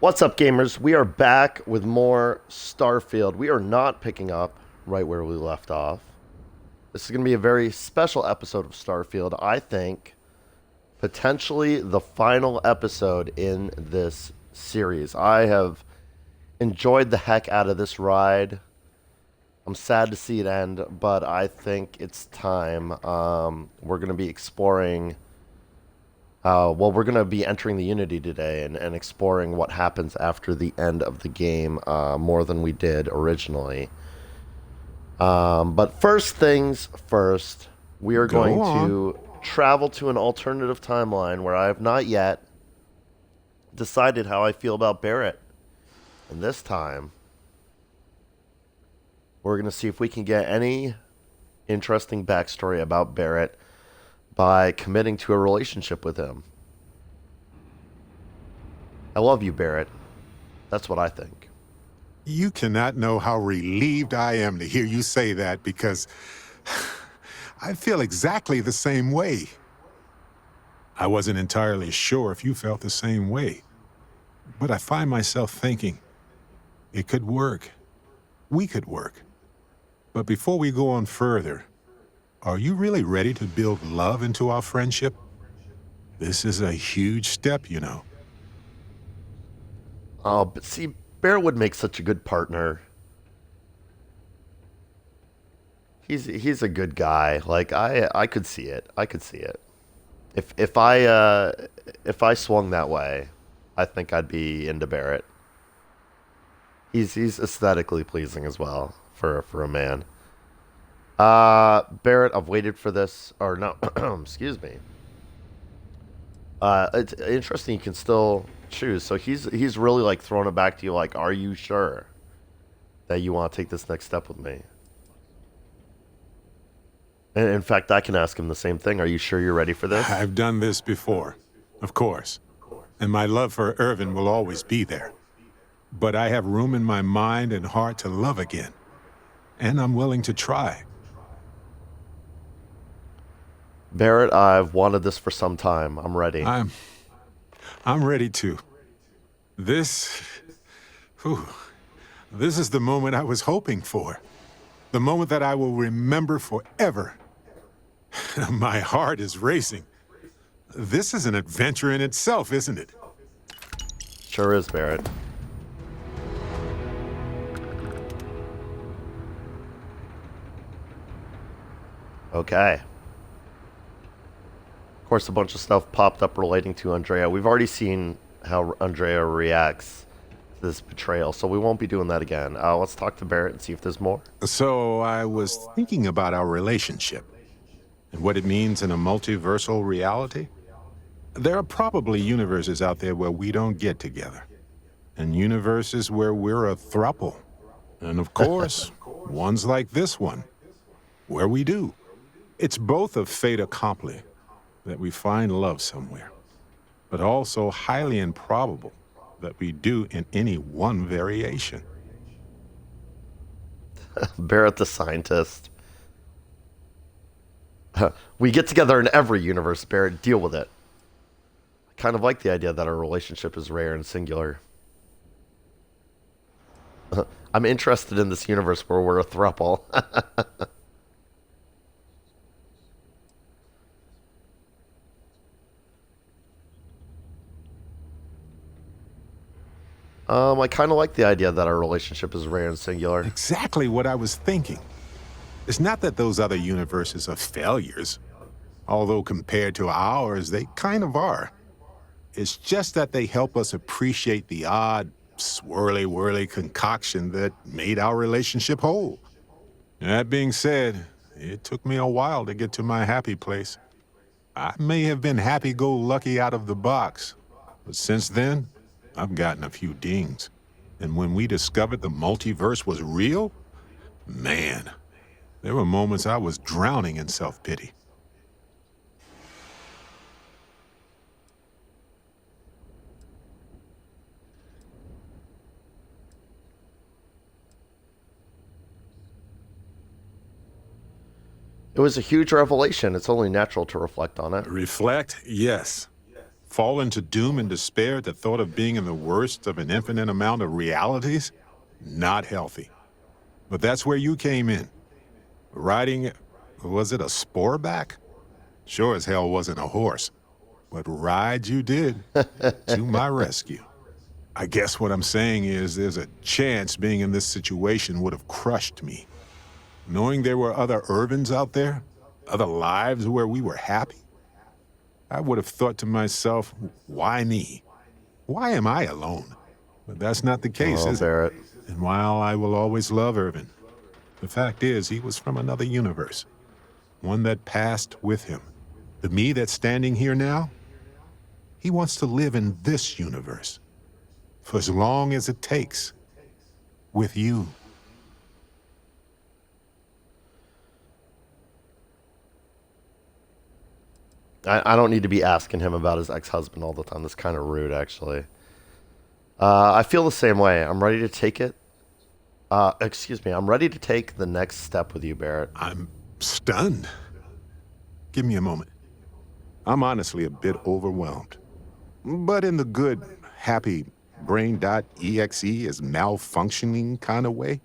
What's up, gamers? We are back with more Starfield. We are not picking up right where we left off. This is going to be a very special episode of Starfield. I think potentially the final episode in this series. I have enjoyed the heck out of this ride. I'm sad to see it end, but I think it's time. We're going to be exploring. We're going to be entering the Unity today and exploring what happens after the end of the game more than we did originally. But first things first, we are going to travel to an alternative timeline where I have not yet decided how I feel about Barrett. And this time, we're going to see if we can get any interesting backstory about Barrett by committing to a relationship with him. I love you, Barrett. That's what I think. You cannot know how relieved I am to hear you say that because I feel exactly the same way. I wasn't entirely sure if you felt the same way, but I find myself thinking it could work. We could work. But before we go on further, are you really ready to build love into our friendship? This is a huge step, you know. Oh, but see, Bear would make such a good partner. He's a good guy. Like I could see it. I could see it. If I swung that way, I think I'd be into Barrett. He's aesthetically pleasing as well for a man. Barrett, I've waited for this, or no, excuse me. It's interesting. You can still choose. So he's really like throwing it back to you. Like, are you sure that you want to take this next step with me? And in fact, I can ask him the same thing. Are you sure you're ready for this? I've done this before, of course, and my love for Irvin will always be there. But I have room in my mind and heart to love again, and I'm willing to try. Barrett, I've wanted this for some time. I'm ready. I'm ready too. This, whew, this is the moment I was hoping for. The moment that I will remember forever. My heart is racing. This is an adventure in itself, isn't it? Sure is, Barrett. Okay. Of course, a bunch of stuff popped up relating to Andrea. We've already seen how Andrea reacts to this betrayal, so we won't be doing that again. Let's talk to Barrett and see if there's more. So I was thinking about our relationship and what it means in a multiversal reality. There are probably universes out there where we don't get together, and universes where we're a throuple. And of course, ones like this one, where we do. It's both a fait accompli that we find love somewhere, but also highly improbable that we do in any one variation. Barrett the scientist. We get together in every universe, Barrett. Deal with it. I kind of like the idea that our relationship is rare and singular. I'm interested in this universe where we're a throuple. I kind of like the idea that our relationship is rare and singular. Exactly what I was thinking. It's not that those other universes are failures, although compared to ours, they kind of are. It's just that they help us appreciate the odd, swirly-whirly concoction that made our relationship whole. That being said, it took me a while to get to my happy place. I may have been happy-go-lucky out of the box, but since then, I've gotten a few dings. And when we discovered the multiverse was real, man, there were moments I was drowning in self-pity. It was a huge revelation. It's only natural to reflect on it. Reflect? Yes. Fall into doom and despair at the thought of being in the worst of an infinite amount of realities? Not healthy. But that's where you came in. Riding, was it a sporeback? Sure as hell wasn't a horse. But ride you did, to my rescue. I guess what I'm saying is there's a chance being in this situation would have crushed me. Knowing there were other Irvins out there, other lives where we were happy, I would have thought to myself, why me? Why am I alone? But that's not the case, is Barrett. it? And while I will always love Irvin, the fact is he was from another universe, one that passed with him. The me that's standing here now, he wants to live in this universe, for as long as it takes, with you. I don't need to be asking him about his ex-husband all the time. That's kind of rude, actually. I feel the same way. I'm ready to take it. Excuse me. I'm ready to take the next step with you, Barrett. I'm stunned. Give me a moment. I'm honestly a bit overwhelmed. But in the good, happy brain.exe is malfunctioning kind of way.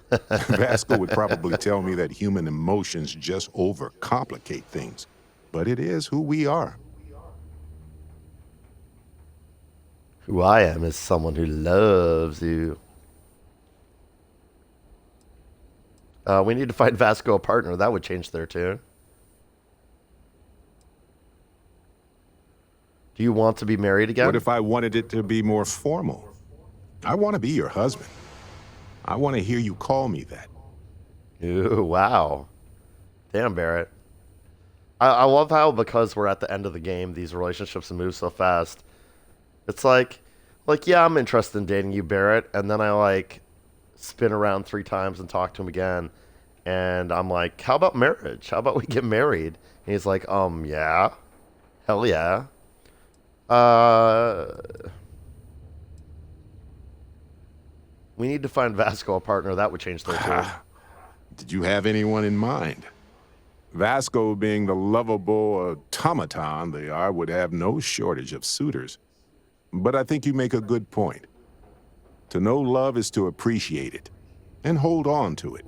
Vasco would probably tell me that human emotions just overcomplicate things. But it is who we are. Who I am is someone who loves you. We need to find Vasco a partner. That would change their tune. Do you want to be married again? What if I wanted it to be more formal? I want to be your husband. I want to hear you call me that. Ooh, wow. Damn, Barrett. I love how, because we're at the end of the game, these relationships move so fast. It's like, yeah, I'm interested in dating you, Barrett. And then I, spin around 3 times and talk to him again. And I'm like, how about marriage? How about we get married? And he's like, yeah. Hell yeah. We need to find Vasco a partner. That would change their tune. Did you have anyone in mind? Vasco being the lovable automaton they are would have no shortage of suitors. But I think you make a good point. To know love is to appreciate it and hold on to it.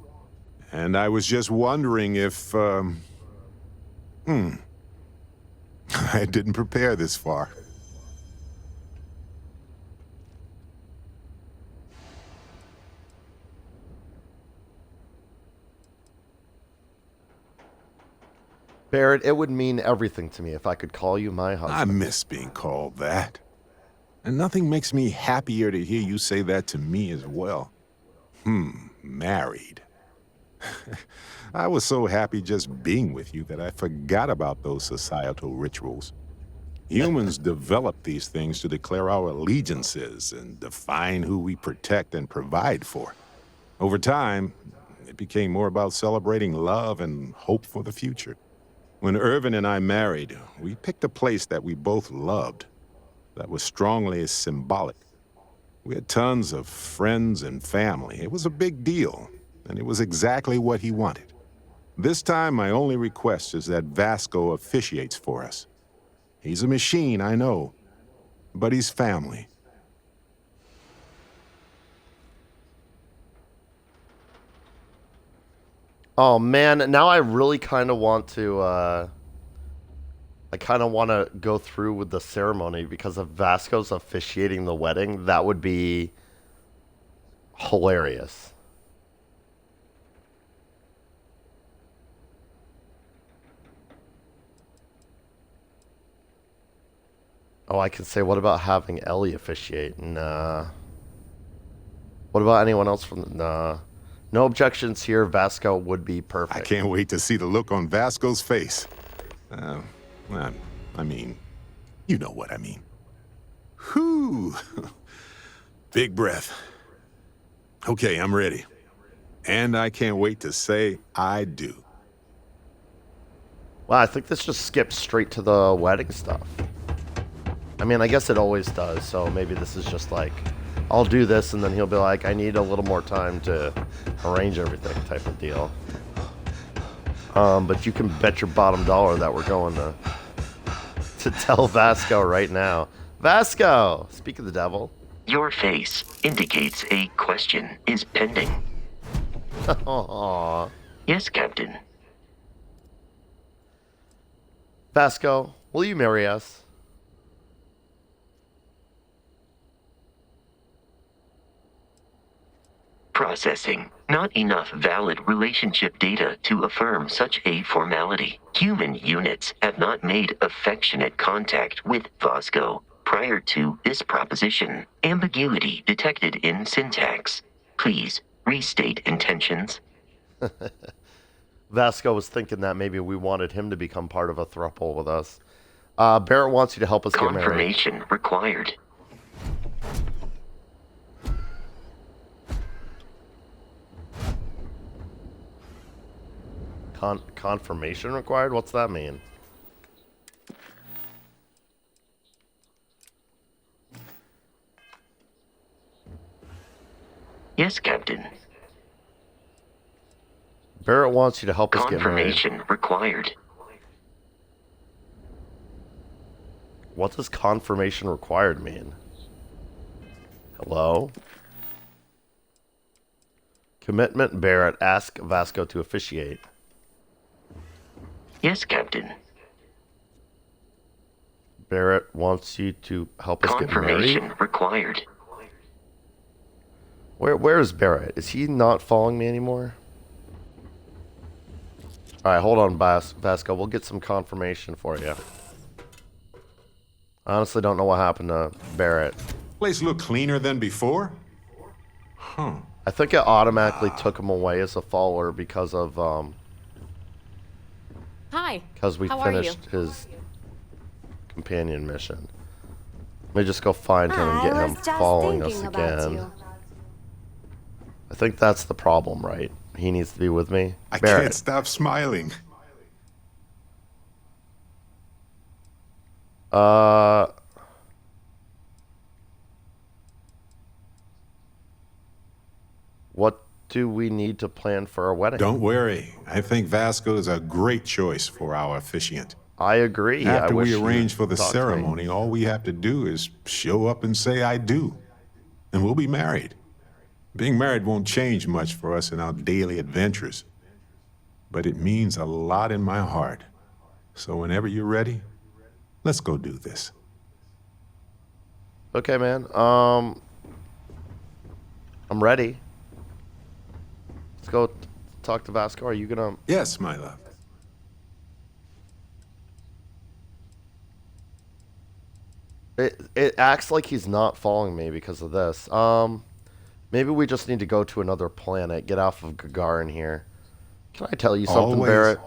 And I was just wondering if, I didn't prepare this far. Barrett, it would mean everything to me if I could call you my husband. I miss being called that. And nothing makes me happier to hear you say that to me as well. Married. I was so happy just being with you that I forgot about those societal rituals. Humans develop these things to declare our allegiances and define who we protect and provide for. Over time, it became more about celebrating love and hope for the future. When Irvin and I married, we picked a place that we both loved, that was strongly symbolic. We had tons of friends and family. It was a big deal, and it was exactly what he wanted. This time, my only request is that Vasco officiates for us. He's a machine, I know, but he's family. Oh man, now I really kind of want to. I kind of want to go through with the ceremony because if Vasco's officiating the wedding, that would be hilarious. Oh, I can say, what about having Ellie officiate? Nah. What about anyone else from? Nah. No objections here. Vasco would be perfect. I can't wait to see the look on Vasco's face. I mean, you know what I mean. Whew. Big breath. Okay, I'm ready. And I can't wait to say I do. Wow, I think this just skips straight to the wedding stuff. I mean, I guess it always does, so maybe this is just like, I'll do this, and then he'll be like, I need a little more time to arrange everything type of deal. But you can bet your bottom dollar that we're going to to tell Vasco right now. Vasco, speak of the devil. Your face indicates a question is pending. Aww. Yes, Captain. Vasco, will you marry us? Processing. Not enough valid relationship data to affirm such a formality. Human units have not made affectionate contact with Vasco prior to this proposition. Ambiguity detected in syntax. Please restate intentions. Vasco was thinking that maybe we wanted him to become part of a throuple with us. Barrett wants you to help us get married. Confirmation required. Confirmation required? What's that mean? Yes, Captain. Barrett wants you to help us get married. Confirmation required. What does confirmation required mean? Hello? Commitment Barrett, ask Vasco to officiate. Yes, Captain. Barrett wants you to help us get Confirmation married. required. Where is Barrett? Is he not following me anymore? Alright, hold on, Vasco. We'll get some confirmation for you. I honestly don't know what happened to Barrett. Place look cleaner than before? Huh. I think it automatically took him away as a follower because of Hi. because we How are you? finished his companion mission. Let me just go find him and get him following us again. I think that's the problem, right? He needs to be with me. I Barrett. can't stop smiling. What do we need to plan for our wedding? Don't worry. I think Vasco is a great choice for our officiant. I agree. After I wish we you arrange for the talked to me. ceremony, all we have to do is show up and say I do. And we'll be married. Being married won't change much for us in our daily adventures. But it means a lot in my heart. So whenever you're ready, let's go do this. Okay, man. I'm ready. Let's go talk to Vasco. Are you gonna? Yes, my love. It acts like he's not following me because of this. Maybe we just need to go to another planet. Get off of Gagarin here. Can I tell you something, Always. Barrett?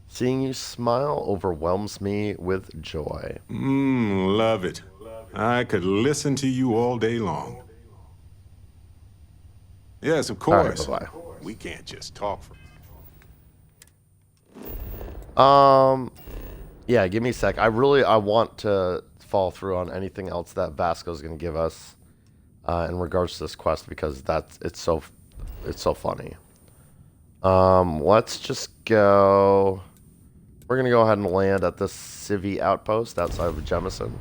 Seeing you smile overwhelms me with joy. Love it. I could listen to you all day long. Yes, of All right, course. bye-bye. We can't just talk for... Yeah, give me a sec. I want to follow through on anything else that Vasco's going to give us in regards to this quest because it's so funny. Let's just go. We're going to go ahead and land at the Civi outpost outside of Jemison.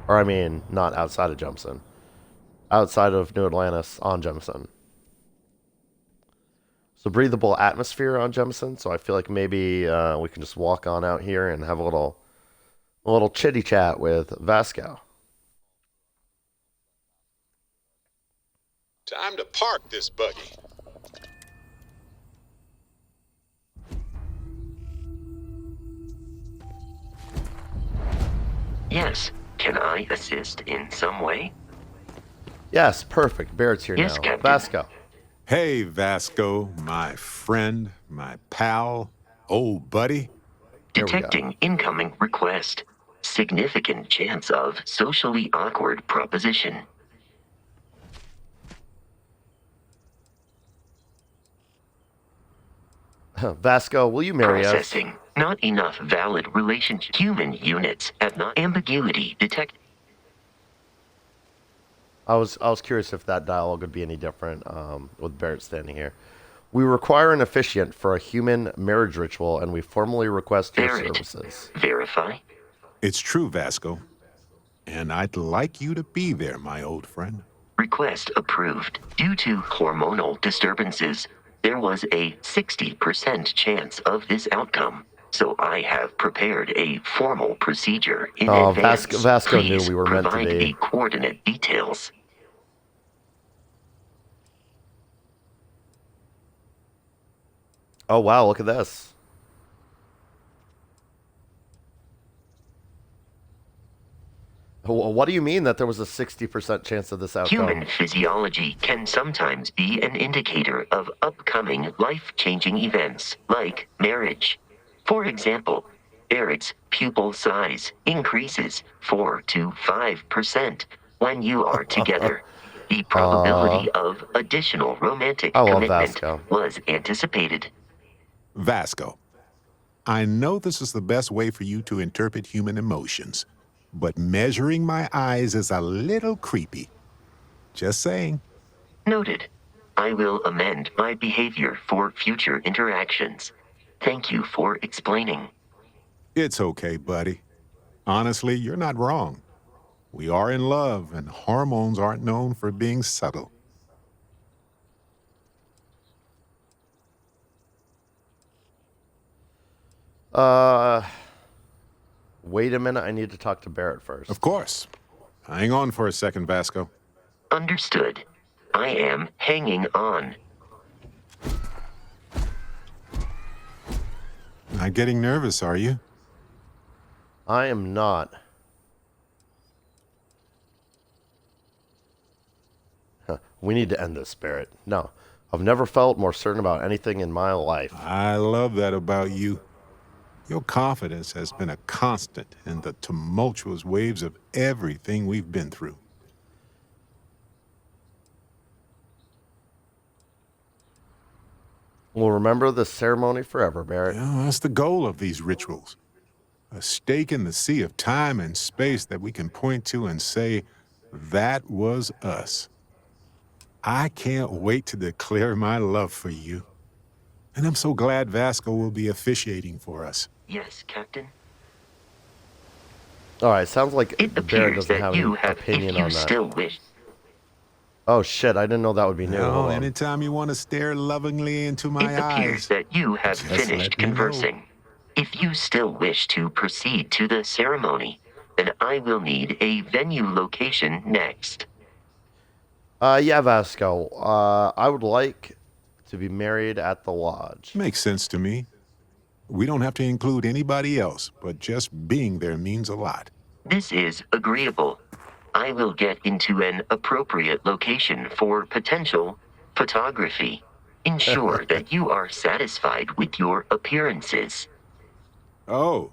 Or I mean, not outside of Jemison. Outside of New Atlantis on Jemison. So breathable atmosphere on Jemison. So I feel like maybe we can just walk on out here and have a little chitty chat with Vasco. Time to park this buggy. Yes. Can I assist in some way? Yes, perfect. Barrett's here Yes, now. Captain. Vasco. Hey, Vasco, my friend, my pal, old buddy. There we go. Detecting incoming request. Significant chance of socially awkward proposition. Vasco, will you marry us? Processing. Not enough valid relationship. Human units have not ambiguity detected. I was curious if that dialogue would be any different with Barrett standing here. We require an officiant for a human marriage ritual, and we formally request your Barrett, services. verify. It's true, Vasco. And I'd like you to be there, my old friend. Request approved. Due to hormonal disturbances, there was a 60% chance of this outcome. So I have prepared a formal procedure in Oh, advance. Vasco knew Please we were meant to provide be. the coordinate details. Oh wow, look at this. What do you mean that there was a 60% chance of this outcome? Human physiology can sometimes be an indicator of upcoming life-changing events, like marriage. For example, Barrett's pupil size increases 4 to 5% when you are together. The probability of additional romantic I love commitment Vasco. was anticipated. Vasco, I know this is the best way for you to interpret human emotions, but measuring my eyes is a little creepy. Just saying. Noted. I will amend my behavior for future interactions. Thank you for explaining. It's okay, buddy. Honestly, you're not wrong. We are in love, and hormones aren't known for being subtle. Wait a minute. I need to talk to Barrett first. Of course. Hang on for a second, Vasco. Understood. I am hanging on. Not getting nervous, are you? I am not. We need to end this, Barrett. No, I've never felt more certain about anything in my life. I love that about you. Your confidence has been a constant in the tumultuous waves of everything we've been through. We'll remember this ceremony forever, Barrett. Yeah, that's the goal of these rituals. A stake in the sea of time and space that we can point to and say, that was us. I can't wait to declare my love for you. And I'm so glad Vasco will be officiating for us. Yes, Captain. All right, sounds like It Barrett appears doesn't that have you any have, opinion if you on that. still wish. Oh shit! I didn't know that would be new. Well, Hold on. anytime you want to stare lovingly into my It appears eyes, that you have just finished let me know. conversing. If you still wish to proceed to the ceremony, then I will need a venue location next. Yeah, Vasco. I would like to be married at the lodge. Makes sense to me. We don't have to include anybody else, but just being there means a lot. This is agreeable. I will get into an appropriate location for potential photography. Ensure that you are satisfied with your appearances. Oh,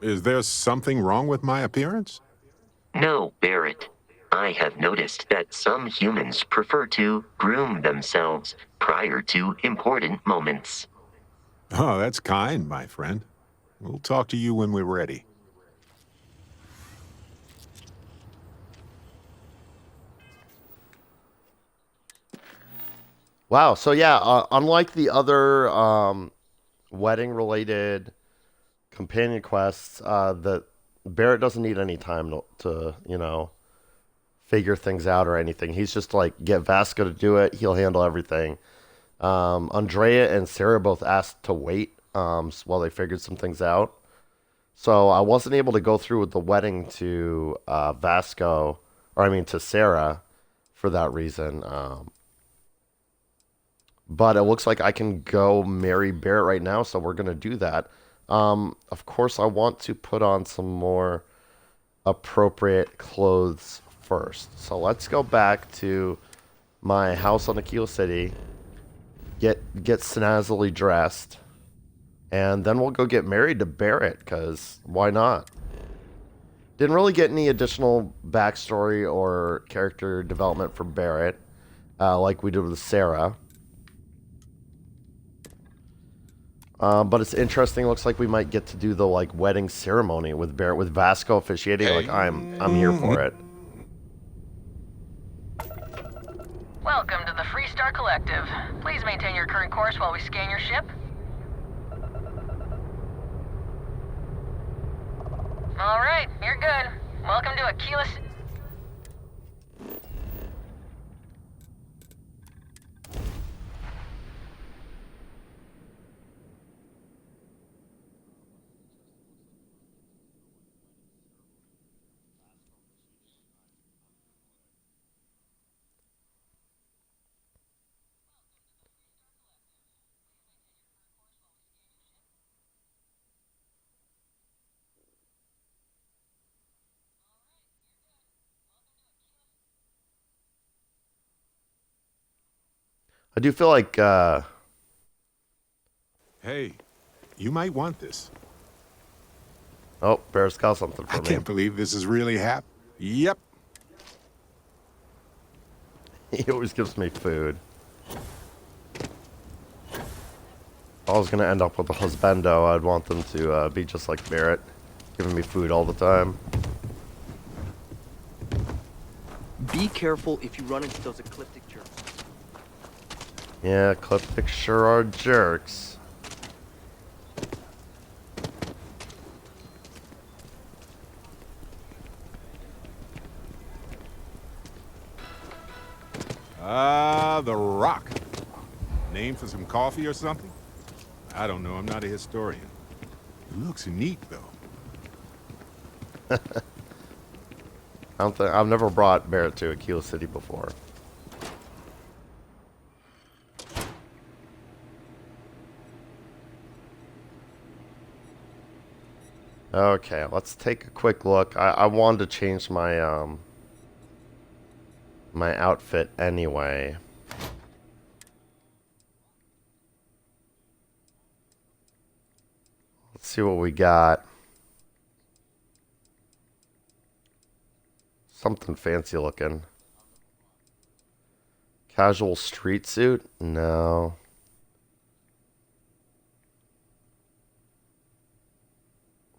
is there something wrong with my appearance? No, Barrett. I have noticed that some humans prefer to groom themselves prior to important moments. Oh, that's kind, my friend. We'll talk to you when we're ready. Wow. So yeah, unlike the other wedding-related companion quests, that Barrett doesn't need any time to figure things out or anything. He's just like, get Vasco to do it. He'll handle everything. Andrea and Sarah both asked to wait while they figured some things out. So I wasn't able to go through with the wedding to to Sarah for that reason. But it looks like I can go marry Barrett right now, so we're going to do that. Of course, I want to put on some more appropriate clothes first. So let's go back to my house on Aquila City, get snazzily dressed, and then we'll go get married to Barrett, because why not? Didn't really get any additional backstory or character development for Barrett, like we did with Sarah. But it's interesting. Looks like we might get to do the wedding ceremony with Barrett, with Vasco officiating. I'm here for it. Welcome to the Freestar Collective. Please maintain your current course while we scan your ship. Alright, you're good. Welcome to Aquila... I do feel like, Hey, you might want this. oh, Bear's got something for I me. can't believe this is really happening. Yep. He always gives me food. If I was going to end up with a husbando, I'd want them to be just like Barrett, giving me food all the time. Be careful if you run into those ecliptic jerks. Yeah, ecliptic sure are jerks. The Rock. Name for some coffee or something? I don't know, I'm not a historian. It looks neat, though. I've never brought Barrett to Aquila City before. Okay, let's take a quick look. I wanted to change my my outfit anyway. Let's see what we got. Something fancy looking. Casual street suit? No.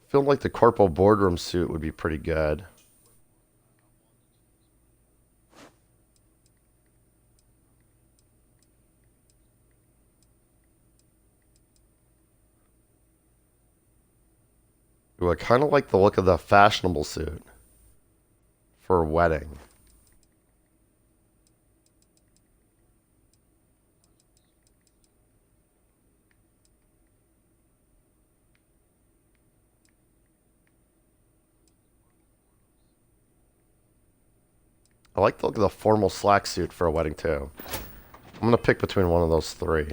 Feel like the corporal boardroom suit would be pretty good. Ooh, I kind of like the look of the fashionable suit for a wedding. I like the look of the formal slack suit for a wedding too. I'm going to pick between one of those three.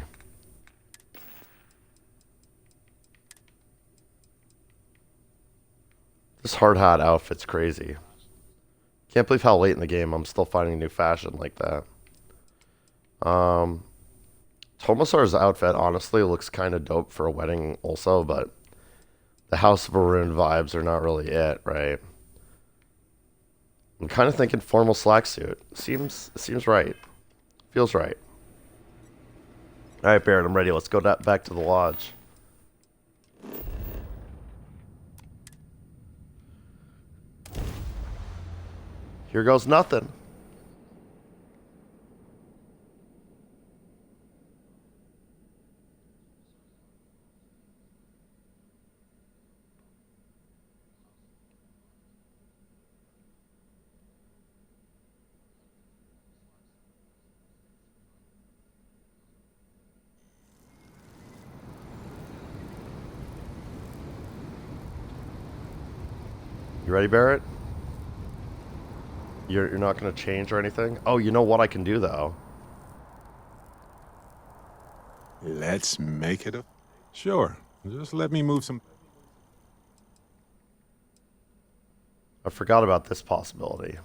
This hard hat outfit's crazy. Can't believe how late in the game I'm still finding new fashion like that. Tomasar's outfit honestly looks kind of dope for a wedding also, but the House of Varun vibes are not really it, right? I'm kind of thinking formal slack suit. Seems right. Feels right. All right, Barrett, I'm ready. Let's go back to the lodge. Here goes nothing. You ready, Barrett? You're not going to change or anything? Oh, you know what I can do, though? Let's make it a... Sure. Just let me move some... I forgot about this possibility.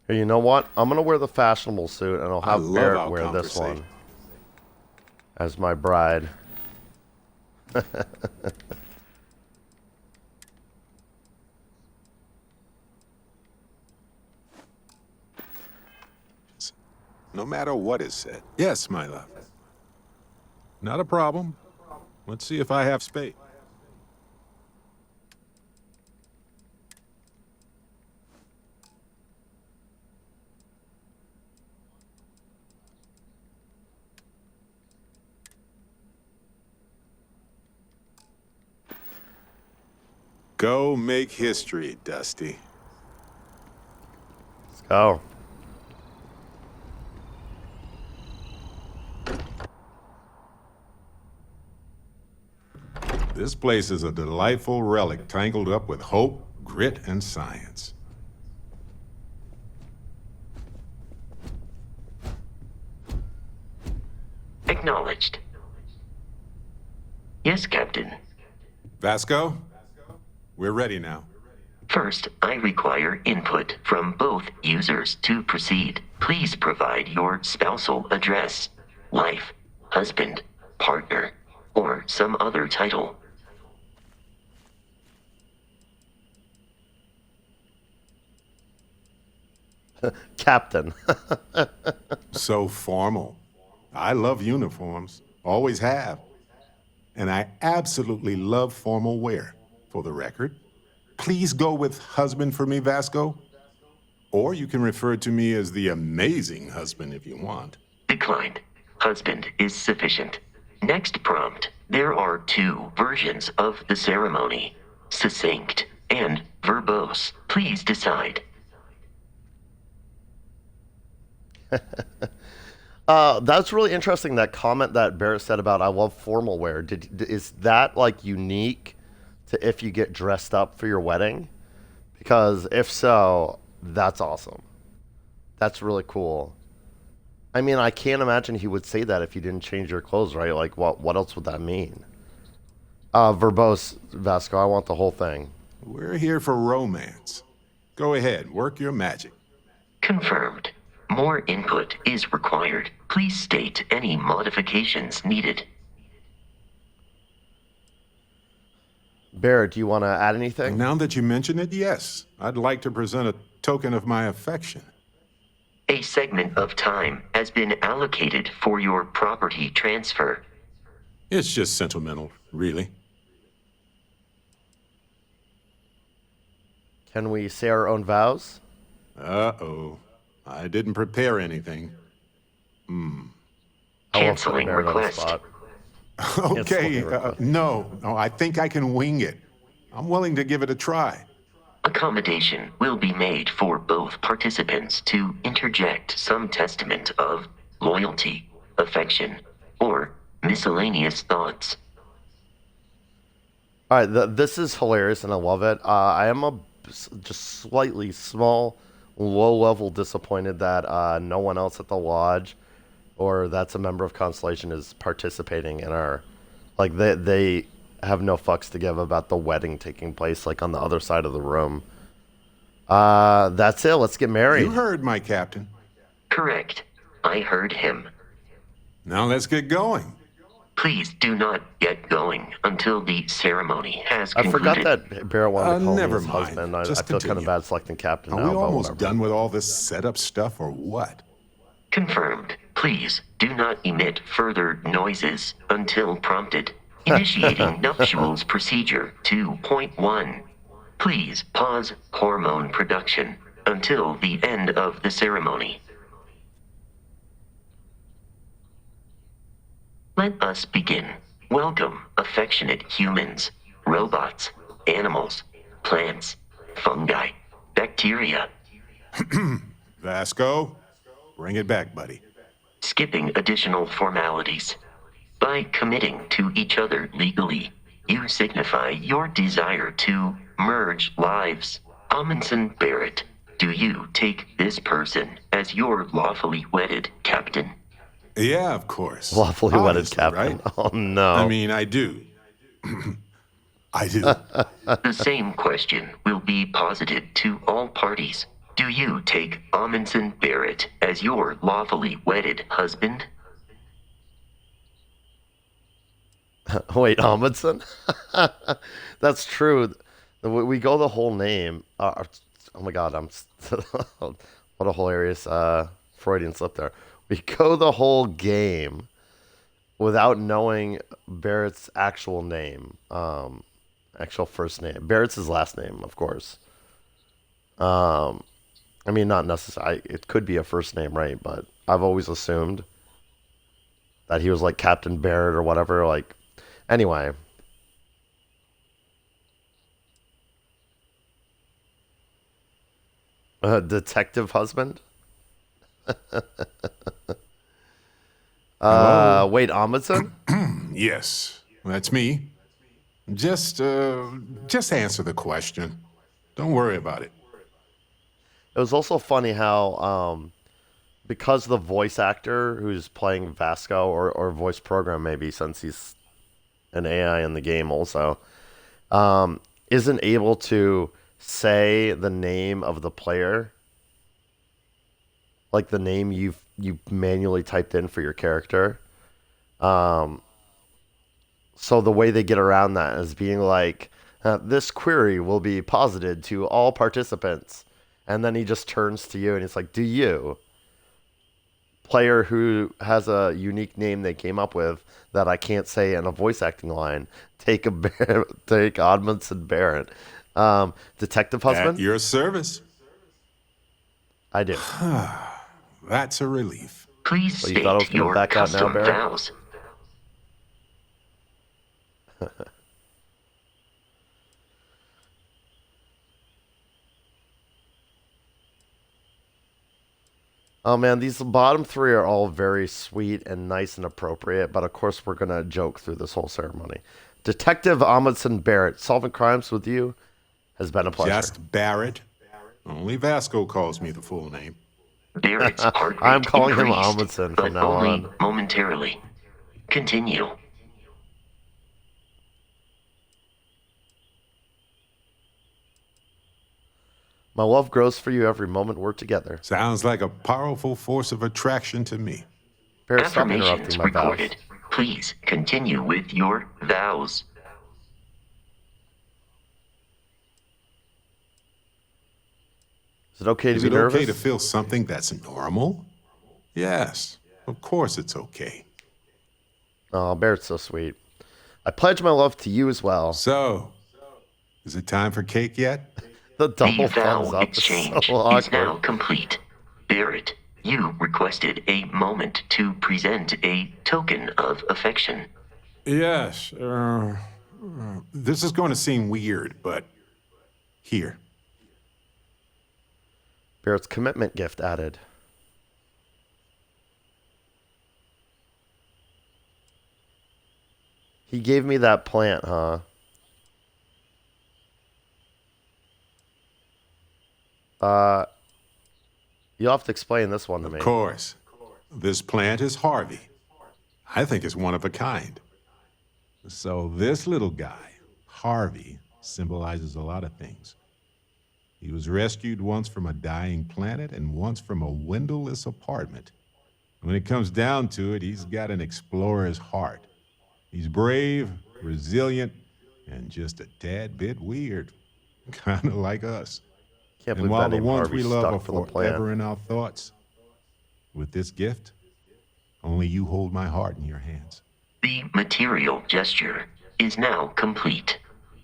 Hey, you know what? I'm going to wear the fashionable suit, and I'll have Barrett wear this one as my bride. No matter what is said. Yes, my love. Not a problem. Let's see if I have space. Go make history, Dusty. Let's go. This place is a delightful relic tangled up with hope, grit, and science. Acknowledged. Yes, Captain. Vasco, we're ready now. First, I require input from both users to proceed. Please provide your spousal address, wife, husband, partner, or some other title. Captain. So formal. I love uniforms, always have. And I absolutely love formal wear. For the record, please go with husband for me, Vasco. Or you can refer to me as the amazing husband if you want. Declined. Husband is sufficient. Next prompt. There are 2 versions of the ceremony. Succinct and verbose. Please decide. That's really interesting. That comment that Barrett said about I love formal wear. Is that like unique to if you get dressed up for your wedding? Because if so, that's awesome. That's really cool. I mean, I can't imagine he would say that if you didn't change your clothes, right? Like, what else would that mean? Verbose, Vasco, I want the whole thing. We're here for romance. Go ahead, work your magic. Confirmed. More input is required. Please state any modifications needed. Barrett, do you want to add anything? Now that you mention it, yes. I'd like to present a token of my affection. A segment of time has been allocated for your property transfer. It's just sentimental, really. Can we say our own vows? Uh-oh. I didn't prepare anything. I won't Canceling put Barrett on the request. spot. Okay, request. no, I think I can wing it. I'm willing to give it a try. Accommodation will be made for both participants to interject some testament of loyalty, affection, or miscellaneous thoughts. All right, this is hilarious and I love it. I am just slightly low-level disappointed that no one else at the lodge or that's a member of Constellation is participating in our... Like, they have no fucks to give about the wedding taking place, like, on the other side of the room. That's it. Let's get married. You heard my captain. Correct. I heard him. Now let's get going. Please do not get going until the ceremony has I concluded. forgot that Barrett wanted to call Never me his mind. husband. I Just feel kind of continue. bad selecting captain Are now. we but almost whatever. done with all this setup stuff or what? Confirmed. Please do not emit further noises until prompted. Initiating nuptials procedure 2.1. Please pause hormone production until the end of the ceremony. Let us begin. Welcome, affectionate humans, robots, animals, plants, fungi, bacteria. Vasco, bring it back, buddy. Skipping additional formalities. By committing to each other legally, you signify your desire to merge lives. Amundsen Barrett, do you take this person as your lawfully wedded captain? Yeah, of course. Lawfully wedded Obviously, captain. right? Oh, no. I mean, I do. I do. The same question will be posited to all parties. Do you take Amundsen Barrett as your lawfully wedded husband? Wait, Amundsen? That's true. We go the whole name. Oh my god, what a hilarious Freudian slip there. We go the whole game without knowing Barrett's actual name, actual first name. Barrett's his last name, of course. Um, I mean, not necessarily. It could be a first name, right? But I've always assumed that he was like Captain Barrett or whatever. Like, anyway. Detective husband? Hello? Wait, Amundsen? Yes, that's me. Just answer the question. Don't worry about it. It was also funny how, because the voice actor who's playing Vasco, or voice program maybe, since he's an AI in the game also, isn't able to say the name of the player, like the name you manually typed in for your character. Um, so the way they get around that is being like, this query will be posited to all participants. And then he just turns to you and he's like, do you, player who has a unique name they came up with that I can't say in a voice acting line, take take Odmundson Barrett. Detective At husband? your service. I do. That's a relief. Please So you thought I was state gonna your back out now, custom Barrett? vows. Oh man, these bottom three are all very sweet and nice and appropriate, but of course we're gonna joke through this whole ceremony. Detective Amundsen Barrett, solving crimes with you has been a pleasure. Just Barrett. Only Vasco calls me the full name. Barrett's heart rate I'm calling him increased, Amundsen but from now only on. momentarily. Continue. My love grows for you every moment we're together. Sounds like a powerful force of attraction to me. Barrett, stop Affirmations interrupting my vows. recorded. Please continue with your vows. Is it okay to Is be it nervous? okay to feel something that's normal? Yes, of course it's okay. Oh, Barrett's so sweet. I pledge my love to you as well. So, is it time for cake yet? The The double vow thumbs up is exchange so is now awkward. complete. Barrett, you requested a moment to present a token of affection. Yes. This is going to seem weird, but here. Barrett's commitment gift added. He gave me that plant, huh? You'll have to explain this one to me. Of course. This plant is Harvey. I think it's one of a kind. So this little guy, Harvey, symbolizes a lot of things. He was rescued once from a dying planet and once from a windowless apartment. When it comes down to it, he's got an explorer's heart. He's brave, resilient, and just a tad bit weird. Kind of like us. Can't And believe while that the name ones Harvey we love are stuck for the plant. forever in our thoughts, with this gift, only you hold my heart in your hands. The material gesture is now complete.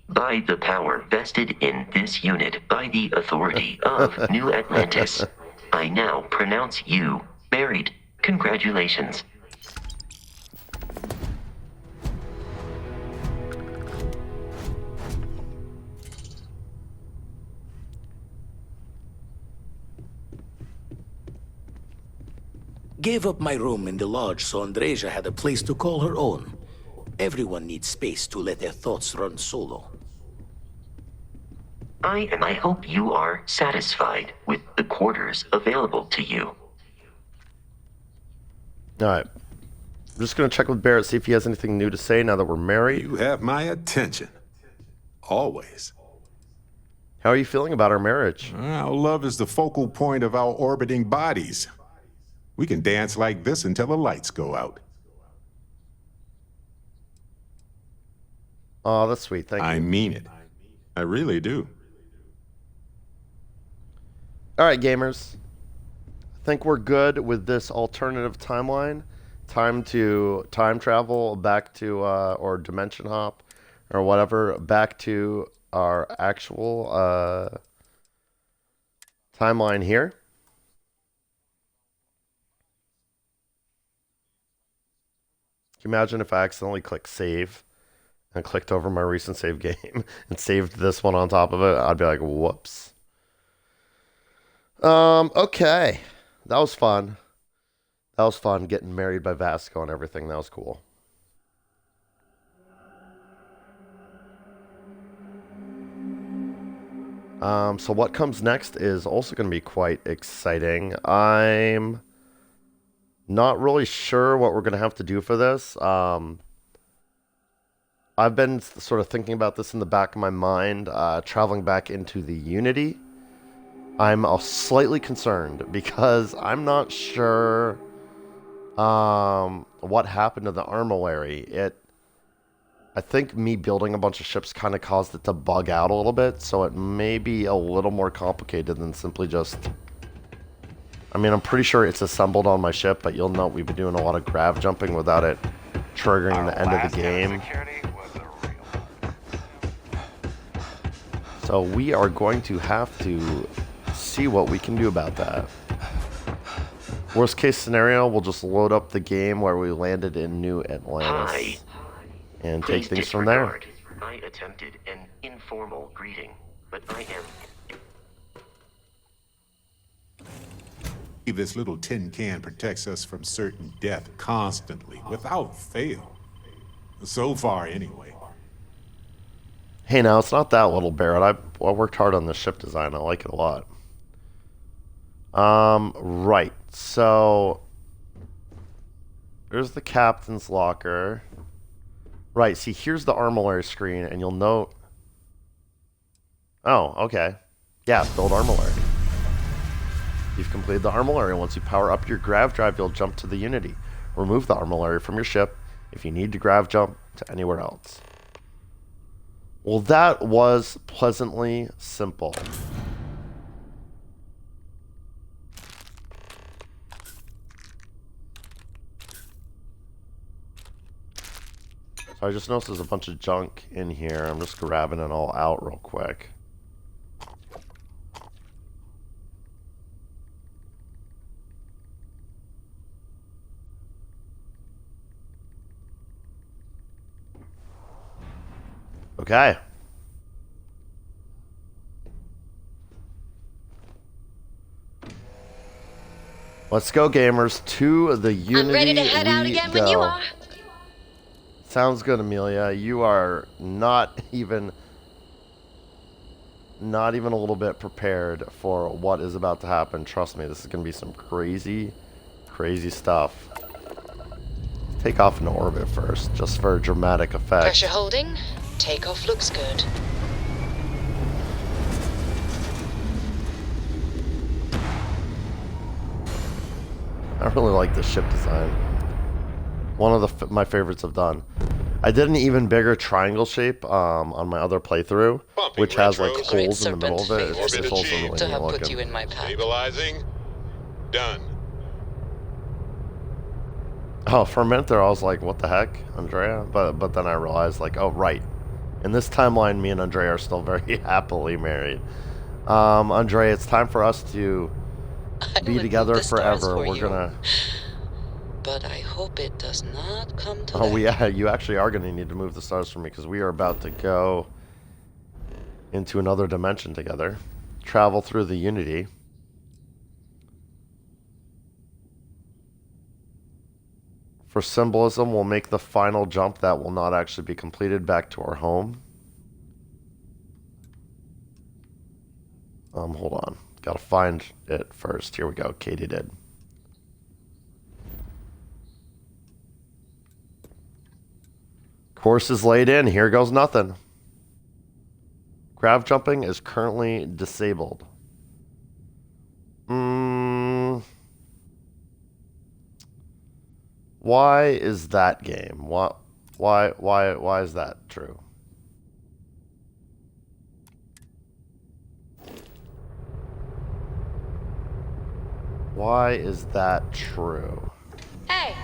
By the power vested in this unit by the authority of New Atlantis, I now pronounce you married. Congratulations. Gave up my room in the lodge so Andreja had a place to call her own. Everyone needs space to let their thoughts run solo. I hope you are satisfied with the quarters available to you. Alright. I'm just going to check with Barrett, see if he has anything new to say now that we're married. You have my attention. Always. How are you feeling about our marriage? Our love is the focal point of our orbiting bodies. We can dance like this until the lights go out. Oh, that's sweet. Thank I you. mean it. I really do. Alright, gamers. I think we're good with this alternative timeline. time to time travel back to, or dimension hop, or whatever, back to our actual timeline here. Can you imagine if I accidentally clicked save and clicked over my recent save game and saved this one on top of it? I'd be like, whoops. Okay. That was fun. That was fun getting married by Vasco and everything. That was cool. So what comes next is also going to be quite exciting. I'm not really sure what we're going to have to do for this. I've been sort of thinking about this in the back of my mind, traveling back into the Unity. I'm slightly concerned because I'm not sure what happened to the armillary. I think me building a bunch of ships kind of caused it to bug out a little bit, so it may be a little more complicated than simply just... I mean, I'm pretty sure it's assembled on my ship, but you'll note we've been doing a lot of grav jumping without it triggering the end of the game. So we are going to have to see what we can do about that. Worst case scenario, we'll just load up the game where we landed in New Atlantis. Hi. And Please take things from there. disregard. I attempted an informal greeting, but I am... This little tin can protects us from certain death constantly, without fail. So far, anyway. Hey, now, it's not that little, Barrett. I worked hard on the ship design. I like it a lot. Right. So, there's the captain's locker. Right, see, here's the armillary screen, and you'll note... Oh, okay. Yeah, build armillary. You've completed the armillary. Once you power up your grav drive, you'll jump to the Unity. Remove the armillary from your ship if you need to grav jump to anywhere else. Well, that was pleasantly simple. So I just noticed there's a bunch of junk in here. I'm just grabbing it all out real quick. Okay. Let's go, gamers, to the Unity. I'm ready to head out again when you are. Sounds good, Amelia. You are not even a little bit prepared for what is about to happen. Trust me, this is going to be some crazy, crazy stuff. Take off into orbit first, just for dramatic effect. Pressure holding. Takeoff looks good. I really like this ship design. One of my favorites I've done. I did an even bigger triangle shape on my other playthrough, which has like holes in the middle of it. It's also really to neat have put looking. you in my path. Stabilizing. Done. Oh, for a minute there I was like, what the heck, Andrea? But then I realized, like, oh, right. In this timeline, me and Andrea are still very happily married. Andrea, it's time for us to be together forever. We're gonna... But I hope it does not come to Oh, that. yeah, you actually are gonna need to move the stars for me, because we are about to go into another dimension together. Travel through the Unity. For symbolism, we'll make the final jump that will not actually be completed back to our home. Hold on. Gotta find it first. Here we go. Katie did. Course is laid in. Here goes nothing. Grav jumping is currently disabled. Why is that game? Why is that true? Why is that true? Hey,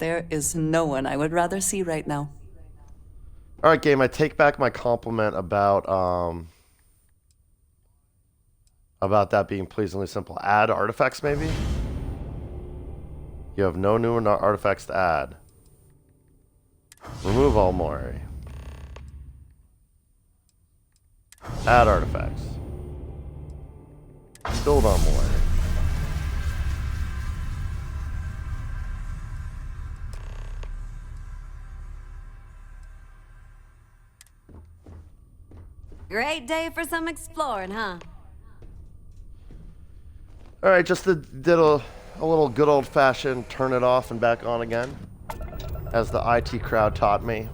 There is no one I would rather see right now. All right, game. I take back my compliment about that being pleasingly simple. Add artifacts, maybe. You have no new artifacts to add. Remove all Mori. Add artifacts. Build on Mori. Great day for some exploring, huh? All right, just did a little good old-fashioned turn it off and back on again, as the IT crowd taught me.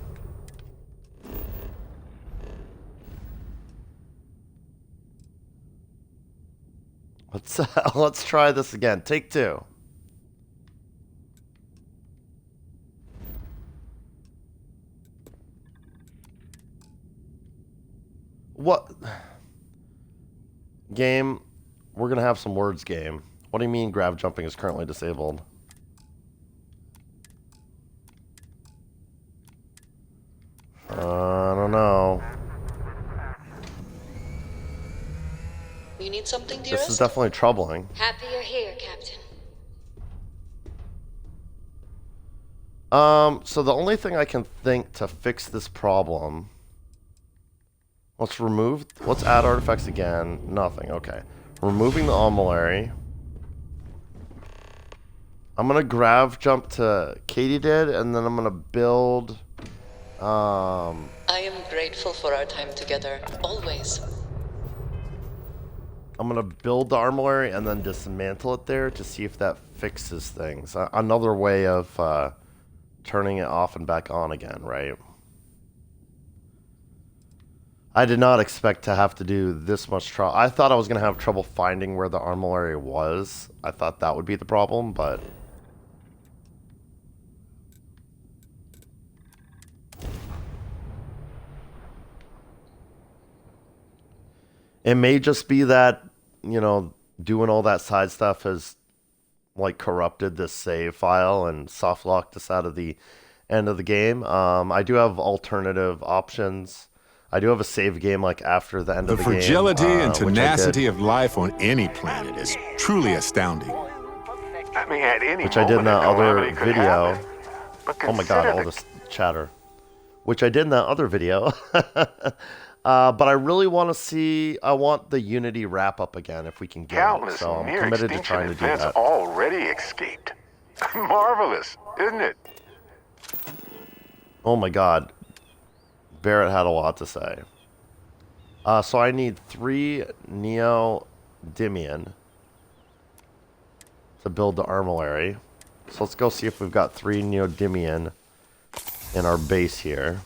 Let's try this again. Take two. What? Game, we're gonna have some words, game. What do you mean grav jumping is currently disabled? I don't know. You need something, This dearest? is definitely troubling. Happy you're here, Captain. So the only thing I can think to fix this problem... Let's add artifacts again. Nothing, okay. Removing the Almolary. I'm gonna grav jump to Katie did, and then I'm gonna build... I am grateful for our time together, always. I'm gonna build the Armillary and then dismantle it there to see if that fixes things. Another way of turning it off and back on again, right? I did not expect to have to do this much trouble. I thought I was gonna have trouble finding where the Armillary was. I thought that would be the problem, but... It may just be that, you know, doing all that side stuff has, like, corrupted this save file and soft locked us out of the end of the game. I do have alternative options. I do have a save game, like, after the end of the game. The fragility and tenacity of life on any planet is truly astounding. I mean, at any which I did in that other video. Oh my god, all the this chatter. Which I did in that other video. But I really want to see, I want the Unity wrap up again if we can get countless it. So I'm near committed to extinction trying to do events that. already escaped. Marvelous, isn't it? Oh my god. Barrett had a lot to say. So I need 3 Neodymium to build the Armillary. So let's go see if we've got 3 Neodymium in our base here.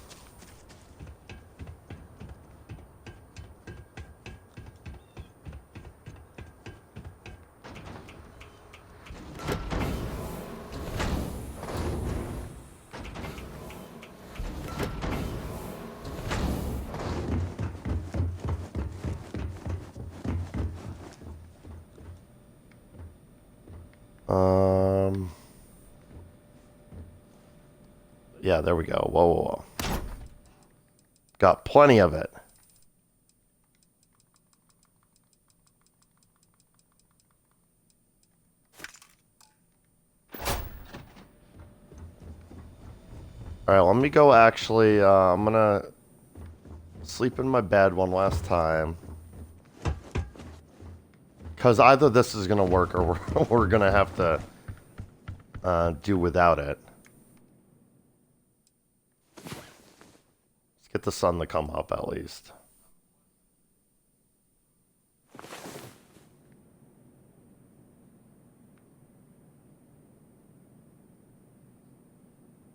Yeah, there we go. Whoa, whoa, whoa. Got plenty of it. Alright, let me go actually, I'm gonna sleep in my bed one last time. Because either this is gonna work or we're gonna have to do without it. Let's get the sun to come up at least.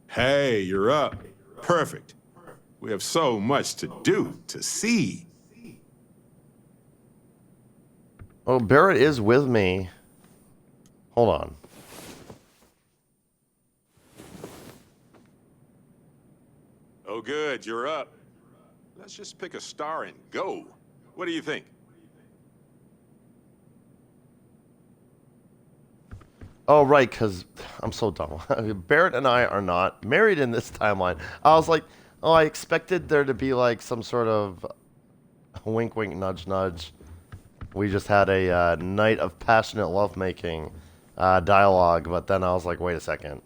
Hey, you're up. Perfect. We have so much to do, to see. Oh, Barrett is with me. Hold on. Oh, good, you're up. Let's just pick a star and go. What do you think? Oh, right, because I'm so dumb. Barrett and I are not married in this timeline. I was like, oh, I expected there to be like some sort of wink, wink, nudge, nudge. We just had a night of passionate lovemaking dialogue, but then I was like, wait a second.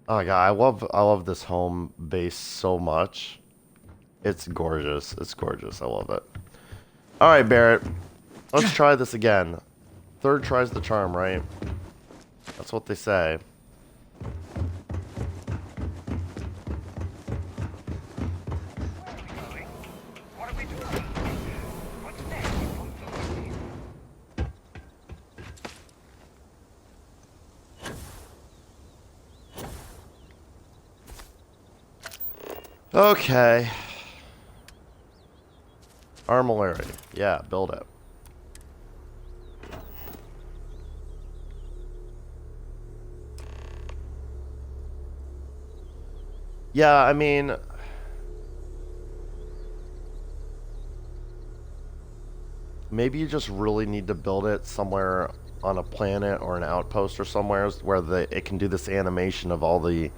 Oh my god, I love this home base so much. It's gorgeous. It's gorgeous. I love it. All right, Barrett. Let's try this again. Third tries the charm, right? That's what they say. Okay. Armory. Yeah, build it. Yeah, I mean, maybe you just really need to build it somewhere on a planet or an outpost or somewhere where it can do this animation of all the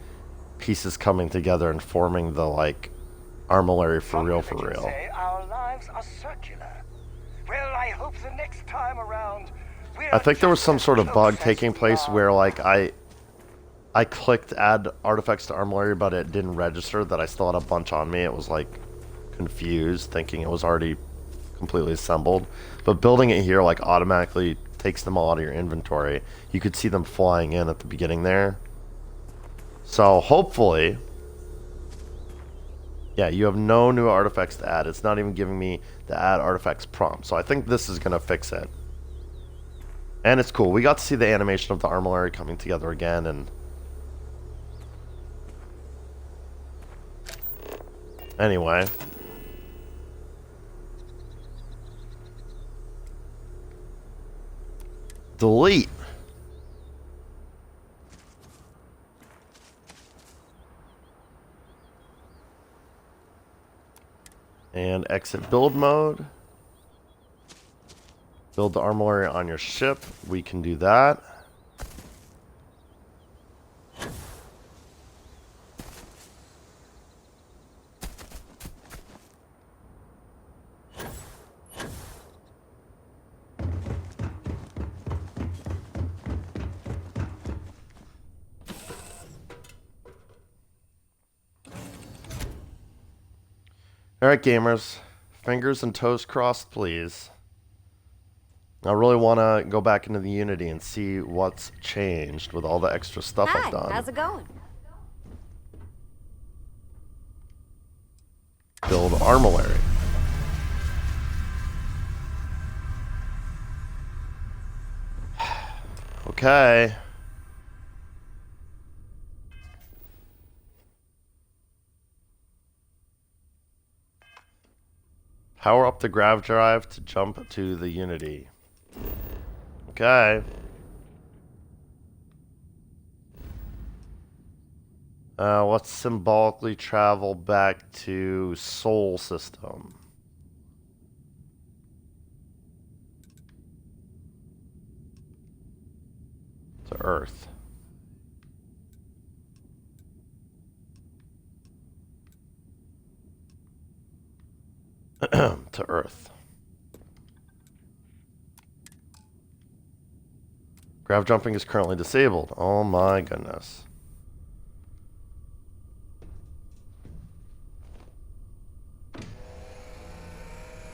pieces coming together and forming the like armory for real, for real. Say our lives are circular. Well, I hope the next time around. I think there was some sort of bug taking place where like I clicked add artifacts to armory, but it didn't register that I still had a bunch on me. It was like confused, thinking it was already completely assembled. But building it here like automatically takes them all out of your inventory. You could see them flying in at the beginning there. So hopefully, yeah, you have no new artifacts to add. It's not even giving me the add artifacts prompt. So I think this is gonna fix it. And it's cool. We got to see the animation of the armory coming together again, and anyway. Delete. And exit build mode. Build the armory on your ship. We can do that. Alright, gamers. Fingers and toes crossed, please. I really want to go back into the Unity and see what's changed with all the extra stuff I've done. How's it going? Build armory. Okay. Power up the grav drive to jump to the Unity. Okay. Let's symbolically travel back to Sol System. To Earth. To Earth. Grav jumping is currently disabled. Oh my goodness.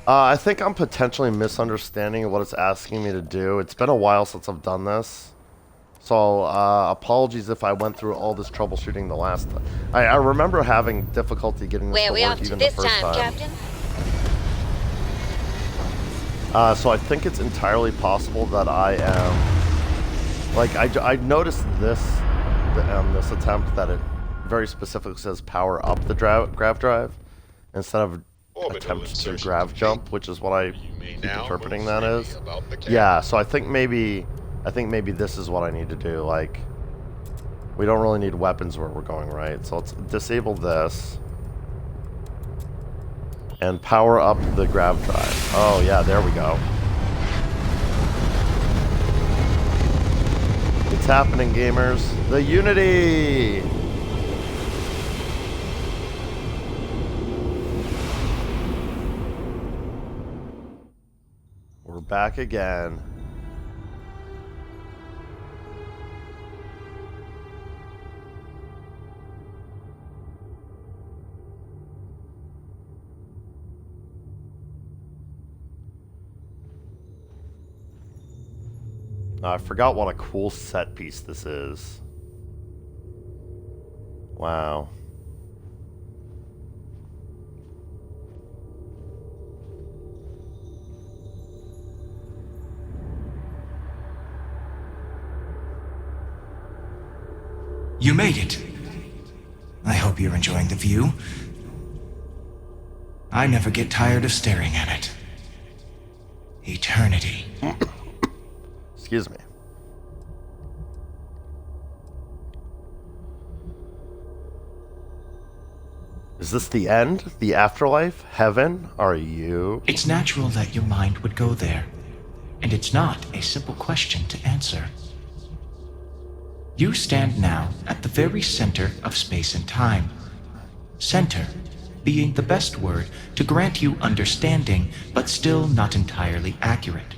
I think I'm potentially misunderstanding what it's asking me to do. It's been a while since I've done this. So, apologies if I went through all this troubleshooting the last time. I remember having difficulty getting this to work even the first time. Captain? So I think it's entirely possible that I am... Like, I noticed this attempt that it very specifically says power up the grav drive instead of attempt to grav jump, which is what I keep interpreting that as. Yeah, so I think maybe this is what I need to do. Like, we don't really need weapons where we're going, right? So let's disable this. And power up the grav drive. Oh yeah, there we go. It's happening, gamers. The Unity! We're back again. I forgot what a cool set piece this is. Wow. You made it. I hope you're enjoying the view. I never get tired of staring at it. Eternity. Excuse me. Is this the end? The afterlife? Heaven? Are you? It's natural that your mind would go there. And it's not a simple question to answer. You stand now at the very center of space and time. Center being the best word to grant you understanding, but still not entirely accurate.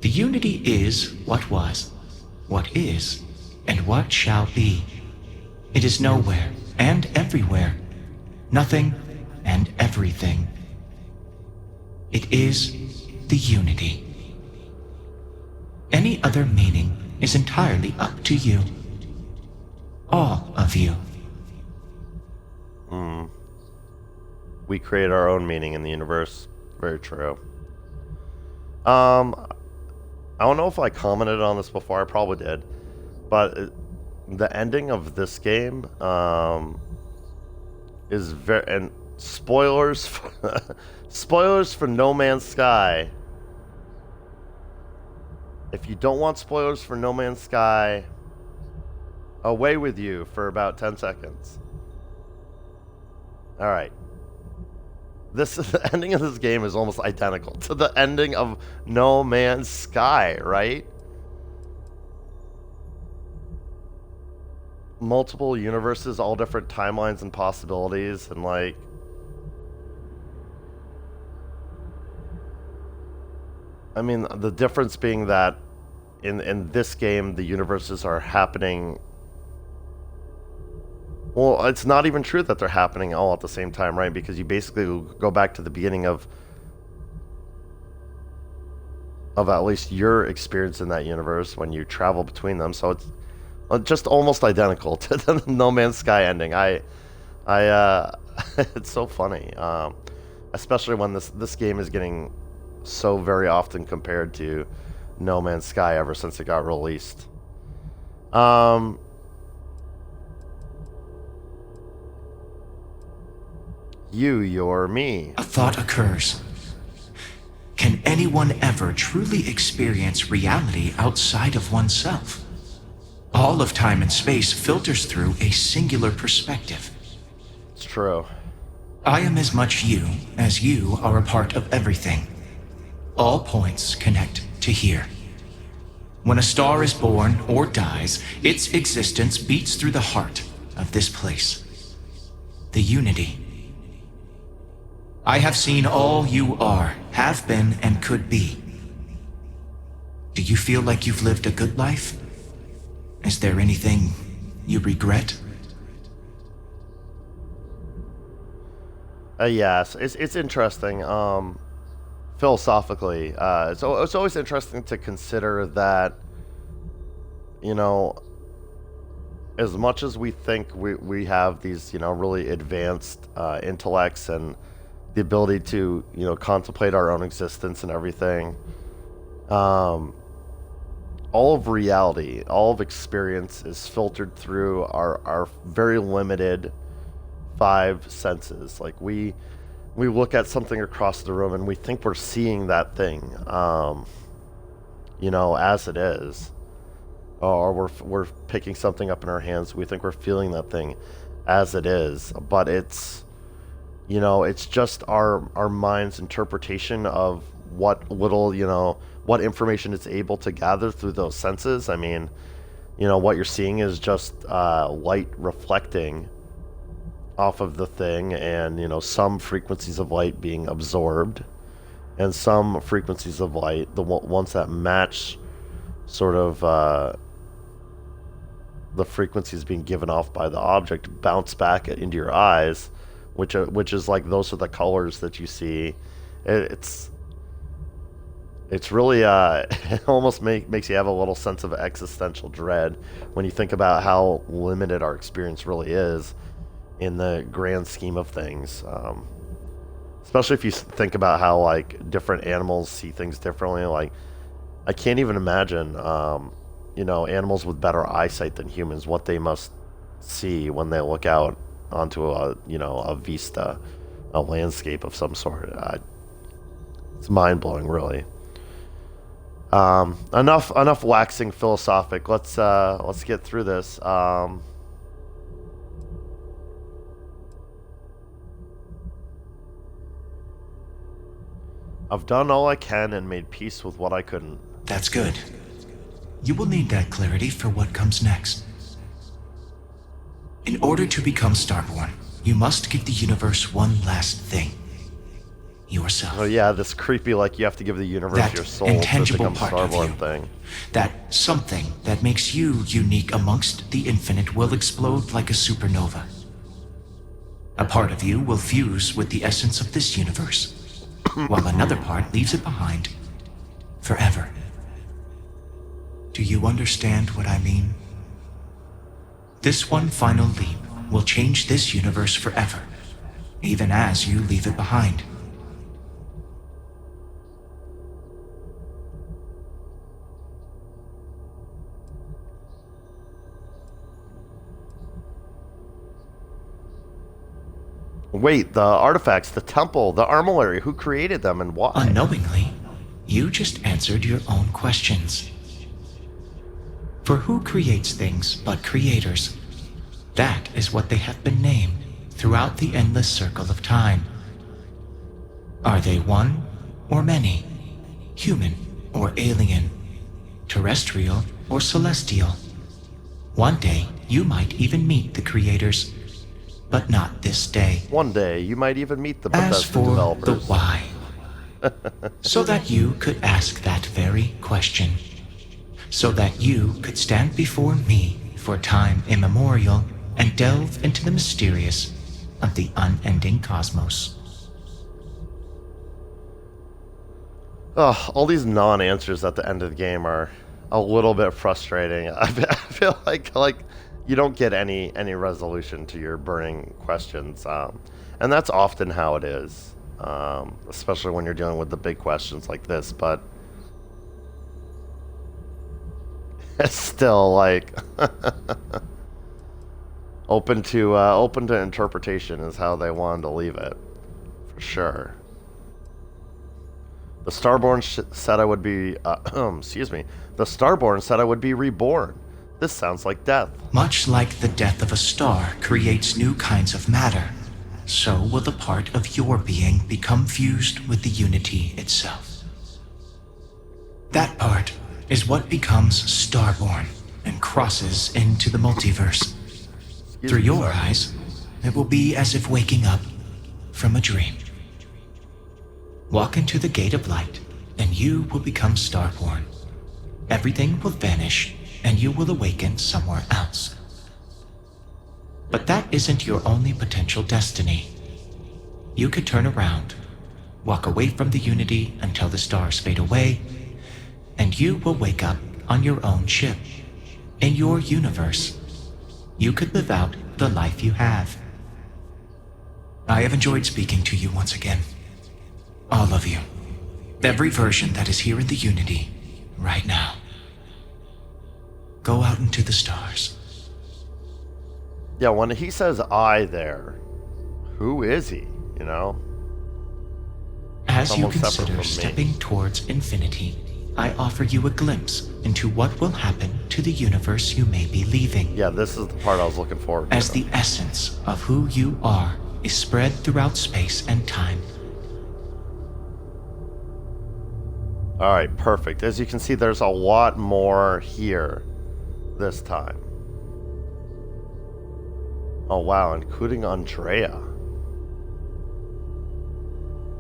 The unity is what was, what is, and what shall be. It is nowhere and everywhere, nothing and everything. It is the unity. Any other meaning is entirely up to you. All of you. We create our own meaning in the universe. Very true. I don't know if I commented on this before. I probably did. But the ending of this game is very... And spoilers... spoilers for No Man's Sky. If you don't want spoilers for No Man's Sky, away with you for about 10 seconds. Alright. The ending of this game is almost identical to the ending of No Man's Sky, right? Multiple universes, all different timelines and possibilities, and like... I mean, the difference being that in this game, the universes are happening... Well, it's not even true that they're happening all at the same time, right? Because you basically go back to the beginning of at least your experience in that universe when you travel between them. So it's just almost identical to the No Man's Sky ending. It's so funny, especially when this game is getting so very often compared to No Man's Sky ever since it got released. You're me. A thought occurs. Can anyone ever truly experience reality outside of oneself? All of time and space filters through a singular perspective. It's true. I am as much you as you are a part of everything. All points connect to here. When a star is born or dies, its existence beats through the heart of this place. The unity. I have seen all you are, have been, and could be. Do you feel like you've lived a good life? Is there anything you regret? Yes, it's interesting. Philosophically, it's always interesting to consider that, you know, as much as we think we have these, you know, really advanced intellects and the ability to, you know, contemplate our own existence and everything, all of reality, all of experience is filtered through our very limited 5 senses. Like we look at something across the room and we think we're seeing that thing, you know, as it is, or we're picking something up in our hands. We think we're feeling that thing as it is, but it's, you know, it's just our mind's interpretation of what little, you know, what information it's able to gather through those senses. I mean, you know, what you're seeing is just light reflecting off of the thing, and, you know, some frequencies of light being absorbed, and some frequencies of light, the ones that match sort of the frequencies being given off by the object, bounce back into your eyes, which is like, those are the colors that you see. It's really it almost makes you have a little sense of existential dread when you think about how limited our experience really is in the grand scheme of things. Especially if you think about how, like, different animals see things differently. Like, I can't even imagine, you know, animals with better eyesight than humans, what they must see when they look out onto a, you know, a vista, a landscape of some sort. It's mind-blowing, really. Enough waxing philosophic. Let's get through this. I've done all I can and made peace with what I couldn't. That's good. You will need that clarity for what comes next. In order to become Starborn, you must give the universe one last thing. Yourself. Oh yeah, this creepy, like, you have to give the universe That your soul to intangible become part of Starborn you. thing. That something that makes you unique amongst the infinite will explode like a supernova. A part of you will fuse with the essence of this universe, while another part leaves it behind forever. Do you understand what I mean? This one final leap will change this universe forever, even as you leave it behind. Wait, the artifacts, the temple, the armory, who created them and why? Unknowingly, you just answered your own questions. For who creates things but creators? That is what they have been named throughout the endless circle of time. Are they one or many? Human or alien? Terrestrial or celestial? One day, you might even meet the creators, but not this day. One day, you might even meet the As Bethesda for developers. the why, so that you could ask that very question, so that you could stand before me for time immemorial and delve into the mysterious of the unending cosmos. Ugh, all these non-answers at the end of the game are a little bit frustrating. I feel like you don't get any resolution to your burning questions, and that's often how it is, especially when you're dealing with the big questions like this. But it's still, like, open to interpretation is how they wanted to leave it, for sure. The Starborn said I would be, excuse me. The Starborn said I would be reborn. This sounds like death. Much like the death of a star creates new kinds of matter, so will the part of your being become fused with the unity itself. That part is what becomes Starborn and crosses into the multiverse. Through your eyes, it will be as if waking up from a dream. Walk into the gate of light, and you will become Starborn. Everything will vanish, and you will awaken somewhere else. But that isn't your only potential destiny. You could turn around, walk away from the unity until the stars fade away, and you will wake up on your own ship, in your universe. You could live out the life you have. I have enjoyed speaking to you once again. All of you. Every version that is here in the Unity, right now. Go out into the stars. Yeah, when he says I there, who is he, you know? As Someone you separate consider from me. stepping towards infinity, I offer you a glimpse into what will happen to the universe you may be leaving. Yeah, this is the part I was looking forward to. As the essence of who you are is spread throughout space and time. Alright, perfect. As you can see, there's a lot more here this time. Oh wow, including Andrea.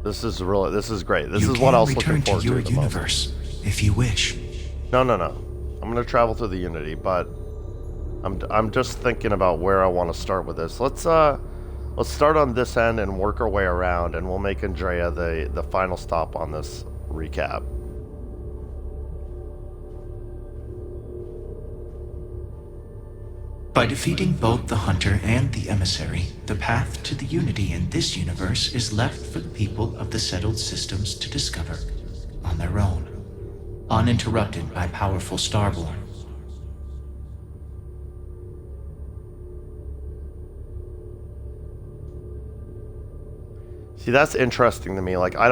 This is great. This is what I was looking forward to. You can return to your universe if you wish. No. I'm gonna travel through the Unity, but I'm just thinking about where I want to start with this. Let's start on this end and work our way around, and we'll make Andrea the final stop on this recap. By defeating both the Hunter and the Emissary, the path to the Unity in this universe is left for the people of the settled systems to discover on their own, uninterrupted by powerful Starborn. See, that's interesting to me. Like, I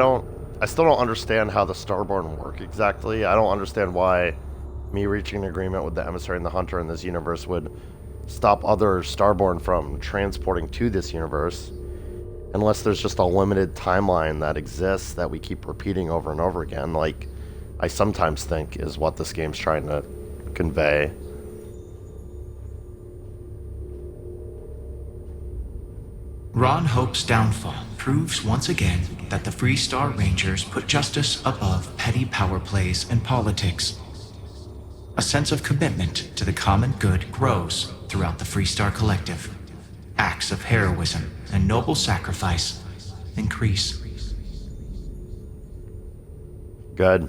still don't understand how the Starborn work exactly. I don't understand why me reaching an agreement with the Emissary and the Hunter in this universe would stop other Starborn from transporting to this universe, unless there's just a limited timeline that exists that we keep repeating over and over again, like I sometimes think is what this game's trying to convey. Ron Hope's downfall proves once again that the Free Star Rangers put justice above petty power plays and politics. A sense of commitment to the common good grows throughout the Free Star Collective. Acts of heroism and noble sacrifice increase. Good.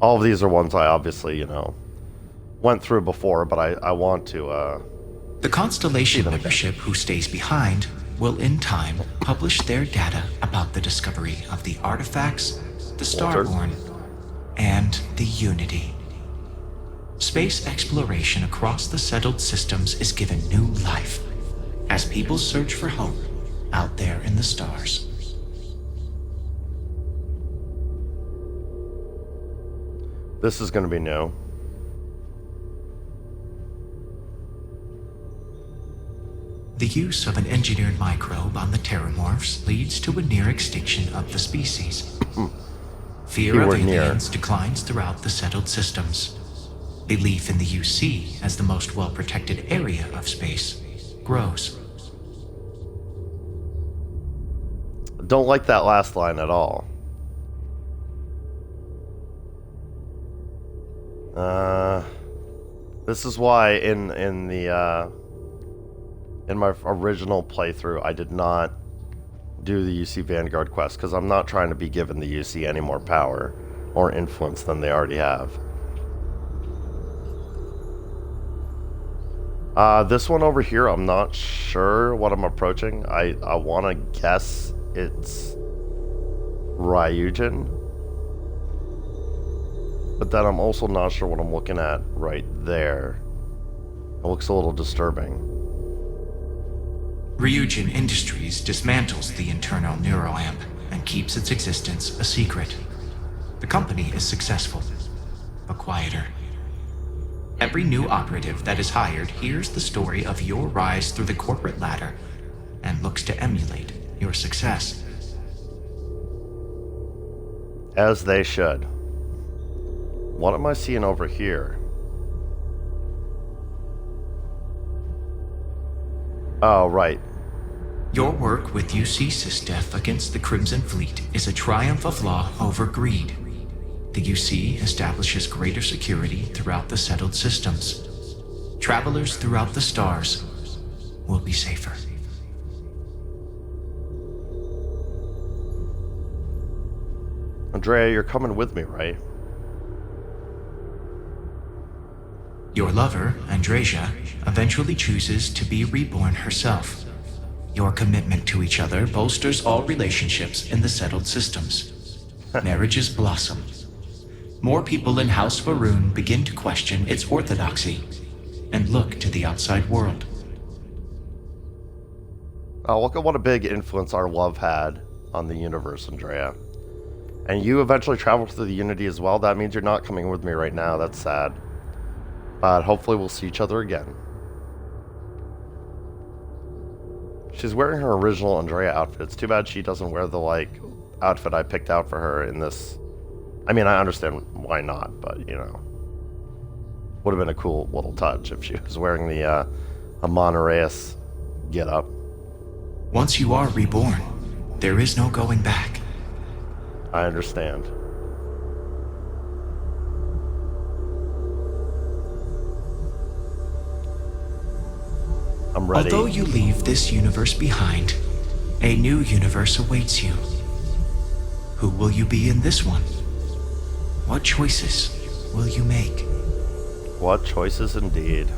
All of these are ones I obviously, went through before, but I want to, The Constellation membership who stays behind will in time publish their data about the discovery of the artifacts, the Starborn, and the Unity. Space exploration across the settled systems is given new life as people search for hope out there in the stars. This is going to be new. The use of an engineered microbe on the Terramorphs leads to a near extinction of the species. Fear of aliens declines throughout the settled systems. Belief in the UC as the most well-protected area of space grows. Don't like that last line at all. This is why in my original playthrough I did not do the UC Vanguard quest, because I'm not trying to be given the UC any more power or influence than they already have. This one over here, I'm not sure what I'm approaching. I want to guess it's Ryujin, but then I'm also not sure what I'm looking at right there. It looks a little disturbing. Ryujin Industries dismantles the internal neuroamp and keeps its existence a secret. The company is successful, but quieter. Every new operative that is hired hears the story of your rise through the corporate ladder and looks to emulate your success. As they should. What am I seeing over here? Oh, right. Your work with UC SysDef against the Crimson Fleet is a triumph of law over greed. The UC establishes greater security throughout the settled systems. Travelers throughout the stars will be safer. Andrea, you're coming with me, right? Your lover, Andreja, eventually chooses to be reborn herself. Your commitment to each other bolsters all relationships in the settled systems. Marriages blossom. More people in House Varun begin to question its orthodoxy and look to the outside world. Oh, look at what a big influence our love had on the universe, Andrea. And you eventually traveled to the Unity as well. That means you're not coming with me right now. That's sad. But hopefully we'll see each other again. She's wearing her original Andrea outfit. It's too bad she doesn't wear the, like, outfit I picked out for her in this. I mean, I understand why not, but, you know. Would have been a cool little touch if she was wearing the Amon Reyes get-up. Once you are reborn, there is no going back. I understand. I'm ready. Although you leave this universe behind, a new universe awaits you. Who will you be in this one? What choices will you make? What choices indeed.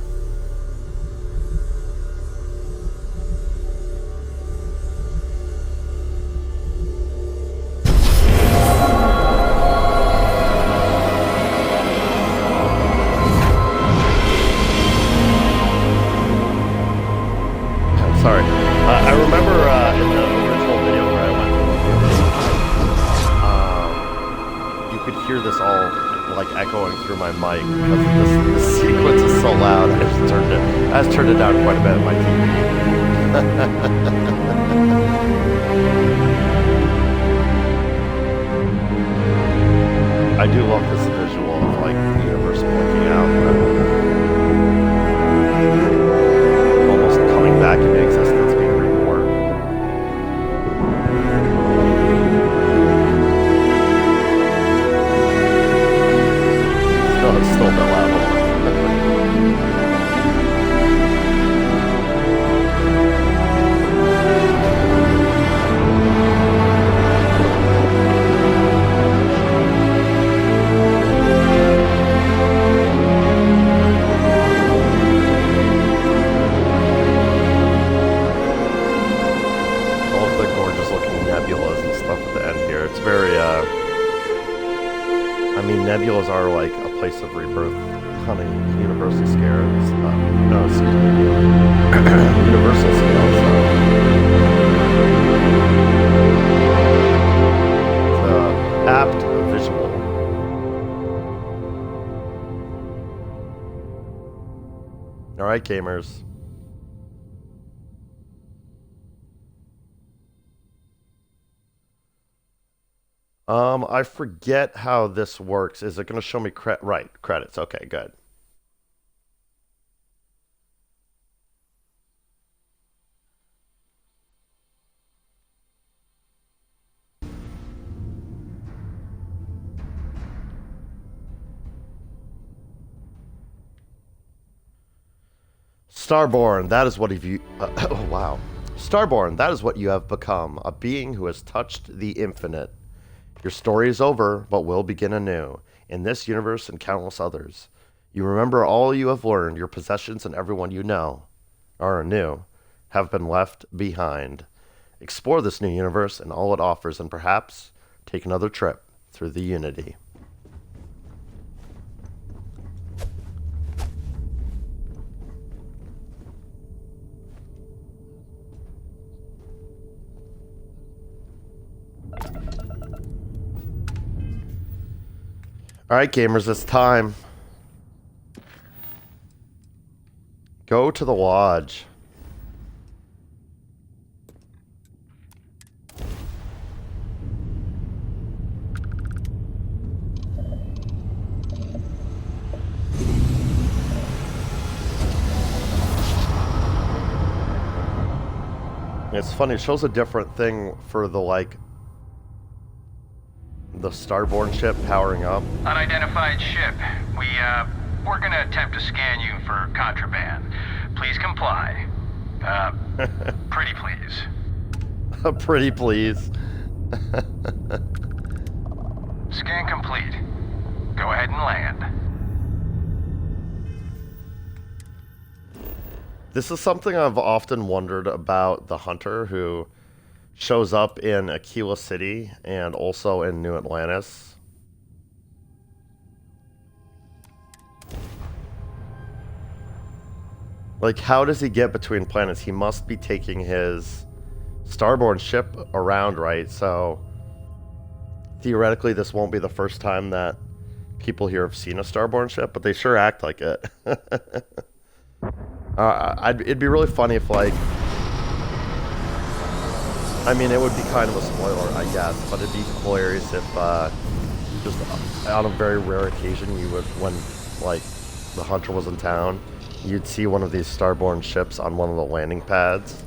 Sorry. I remember in the original video where I went to you could hear this all like echoing through my mic because this sequence is so loud. I just turned it down quite a bit on my TV. I do love this visual of like the universe blinking out. Almost coming back into existence, being reborn. It's still a bit loud. Nebulas are like a place of rebirth, honey. Universal scale. No, excuse me. Universal scale. It's apt visual. All right, gamers. I forget how this works. Is it going to show me credits? Okay, good. Starborn, that is what you... oh, wow. Starborn, that is what you have become. A being who has touched the infinite. Your story is over, but will begin anew, in this universe and countless others. You remember all you have learned, your possessions and everyone you know, or knew, have been left behind. Explore this new universe and all it offers, and perhaps take another trip through the Unity. All right, gamers, it's time. Go to the lodge. It's funny, it shows a different thing for the, like, the Starborn ship powering up. Unidentified ship. We're gonna attempt to scan you for contraband. Please comply. Pretty please. Pretty please. Scan complete. Go ahead and land. This is something I've often wondered about the Hunter who shows up in Aquila City and also in New Atlantis. Like, how does he get between planets? He must be taking his Starborn ship around, right? So, theoretically, this won't be the first time that people here have seen a Starborn ship, but they sure act like it. It'd be really funny if, like, I mean, it would be kind of a spoiler, I guess, but it'd be hilarious if, just on a very rare occasion, you would, when, like, the Hunter was in town, you'd see one of these Starborn ships on one of the landing pads.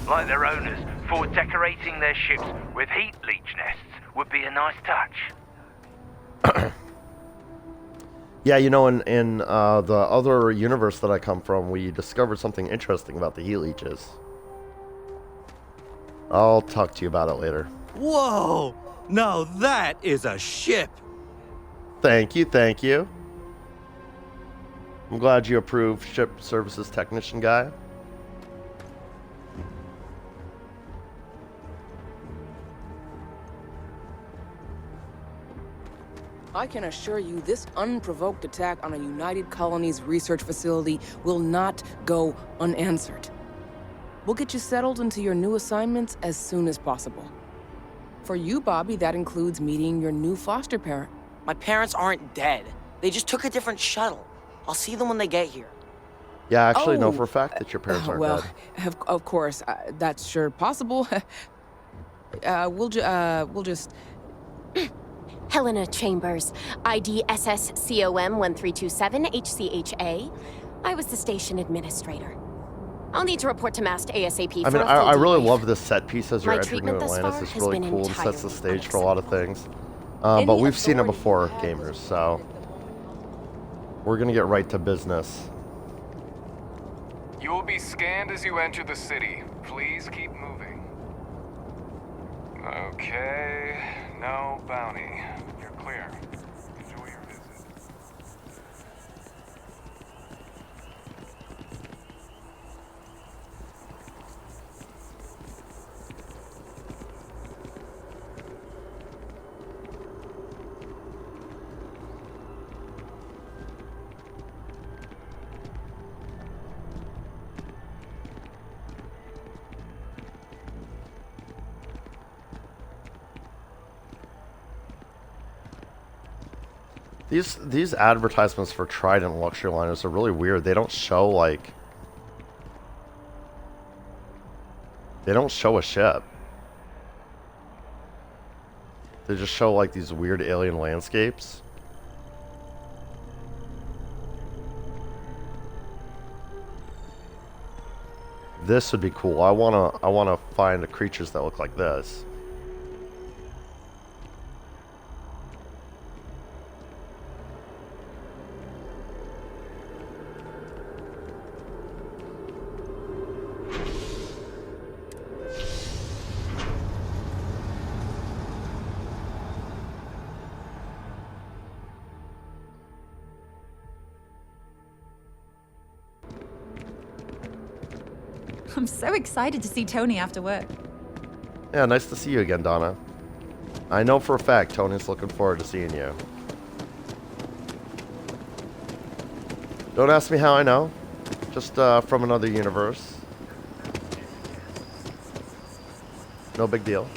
Like their owners, for decorating their ships with heat leech nests would be a nice touch. Yeah, you know, in the other universe that I come from, we discovered something interesting about the heat leeches. I'll talk to you about it later. Whoa! Now that is a ship! Thank you, thank you. I'm glad you approve, ship services technician guy. I can assure you this unprovoked attack on a United Colonies research facility will not go unanswered. We'll get you settled into your new assignments as soon as possible. For you, Bobby, that includes meeting your new foster parent. My parents aren't dead. They just took a different shuttle. I'll see them when they get here. Yeah, I actually know for a fact that your parents aren't dead. Of course, that's sure possible. We'll just... Helena Chambers, ID SSCOM 1327 HCHA. I was the station administrator. I'll need to report to Mast ASAP. I mean, I really love this set piece as you're My entering New treatment thus Atlantis. far It's has really been cool and sets the entirely stage for a lot of things. But we've seen it before, gamers, so we're gonna get right to business. You will be scanned as you enter the city. Please keep moving. Okay, no bounty. You're clear. Enjoy your visit. These advertisements for Trident luxury liners are really weird. They don't show, like... They don't show a ship. They just show, like, these weird alien landscapes. This would be cool. I wanna find creatures that look like this. I'm so excited to see Tony after work. Yeah, nice to see you again, Donna. I know for a fact Tony's looking forward to seeing you. Don't ask me how I know. Just from another universe. No big deal.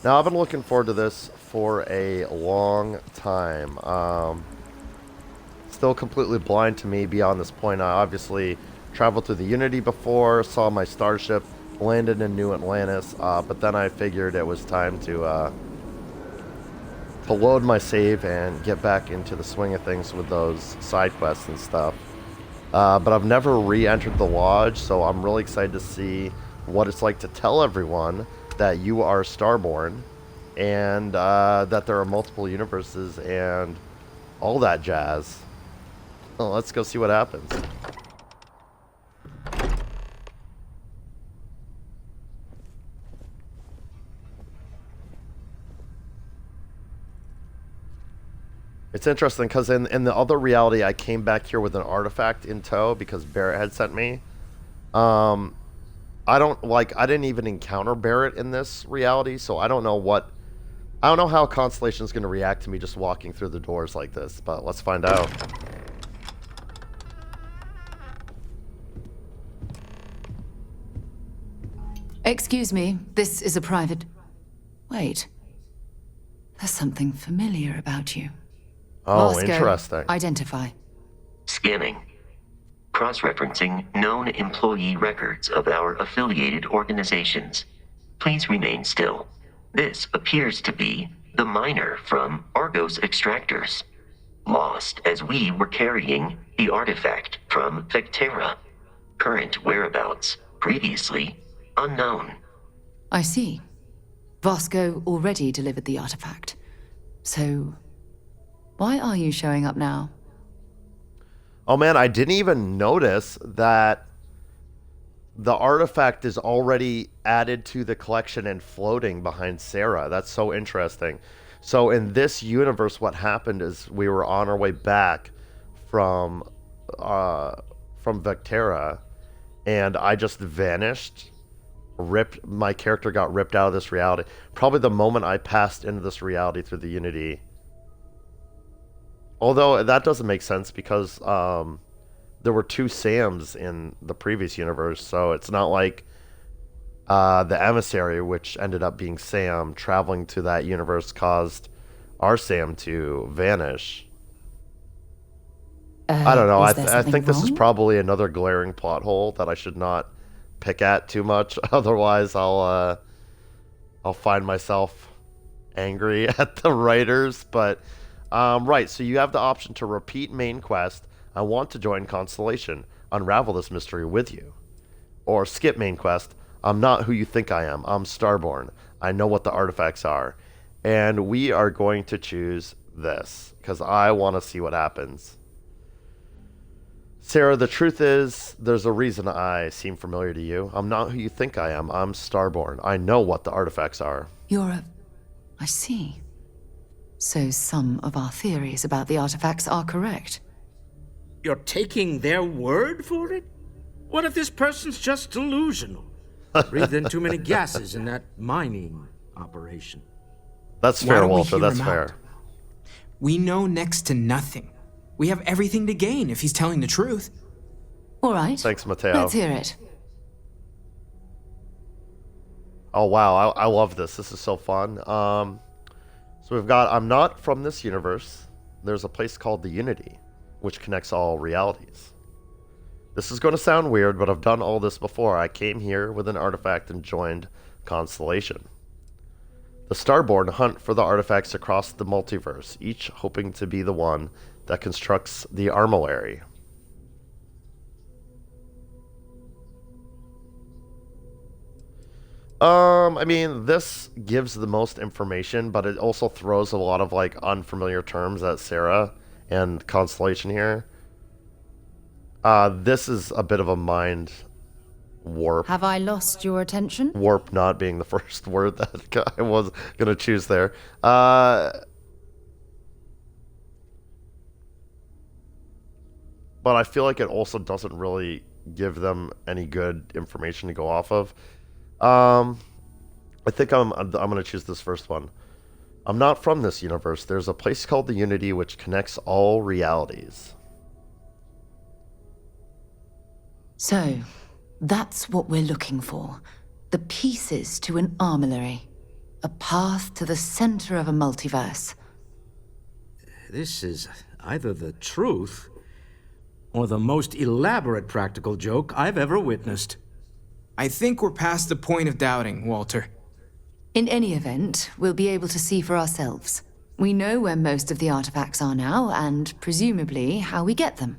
Now, I've been looking forward to this for a long time. Still completely blind to me beyond this point. I obviously traveled through the Unity before, saw my starship, landed in New Atlantis, but then I figured it was time to load my save and get back into the swing of things with those side quests and stuff. But I've never re-entered the lodge, so I'm really excited to see what it's like to tell everyone that you are Starborn and that there are multiple universes and all that jazz. Well, let's go see what happens. It's interesting because in the other reality, I came back here with an artifact in tow because Barrett had sent me. I didn't even encounter Barrett in this reality, so I don't know what I don't know how Constellation is going to react to me just walking through the doors like this, but let's find out. Excuse me, this is a private... Wait. There's something familiar about you. Oh, Vasco, interesting. Identify. Scanning. Cross-referencing known employee records of our affiliated organizations. Please remain still. This appears to be the miner from Argos Extractors. Lost as we were carrying the artifact from Vectera. Current whereabouts, previously unknown. I see. Vasco already delivered the artifact. So, why are you showing up now? Oh man, I didn't even notice that the artifact is already added to the collection and floating behind Sarah. That's so interesting. So in this universe, what happened is we were on our way back from Vectera, and I just vanished. My character got ripped out of this reality. Probably the moment I passed into this reality through the Unity. Although that doesn't make sense because there were 2 Sams in the previous universe, so it's not like the emissary, which ended up being Sam, traveling to that universe caused our Sam to vanish. I don't know. I think this is probably another glaring plot hole that I should not pick at too much. Otherwise, I'll find myself angry at the writers. But right, so you have the option to repeat main quest. I want to join Constellation, unravel this mystery with you, or skip main quest. I'm not who you think I am. I'm Starborn. I know what the artifacts are, and we are going to choose this because I want to see what happens. Sarah, the truth is, there's a reason I seem familiar to you. I'm not who you think I am. I'm Starborn. I know what the artifacts are. I see. So some of our theories about the artifacts are correct. You're taking their word for it? What if this person's just delusional? Breathed in too many gases in that mining operation. That's fair, Walter. That's fair. We know next to nothing. We have everything to gain if he's telling the truth. All right. Thanks, Mateo. Let's hear it. Oh, wow. I love this. This is so fun. So we've got, I'm not from this universe. There's a place called the Unity, which connects all realities. This is going to sound weird, but I've done all this before. I came here with an artifact and joined Constellation. The Starborn hunt for the artifacts across the multiverse, each hoping to be the one that constructs the armillary. I mean, this gives the most information, but it also throws a lot of like unfamiliar terms at Sarah and Constellation here. This is a bit of a mind warp. Have I lost your attention? Warp not being the first word that I was going to choose there. But I feel like it also doesn't really give them any good information to go off of. I think I'm going to choose this first one. I'm not from this universe. There's a place called the Unity which connects all realities. So, that's what we're looking for. The pieces to an armillary. A path to the center of a multiverse. This is either the truth or the most elaborate practical joke I've ever witnessed. I think we're past the point of doubting, Walter. In any event, we'll be able to see for ourselves. We know where most of the artifacts are now, and presumably how we get them.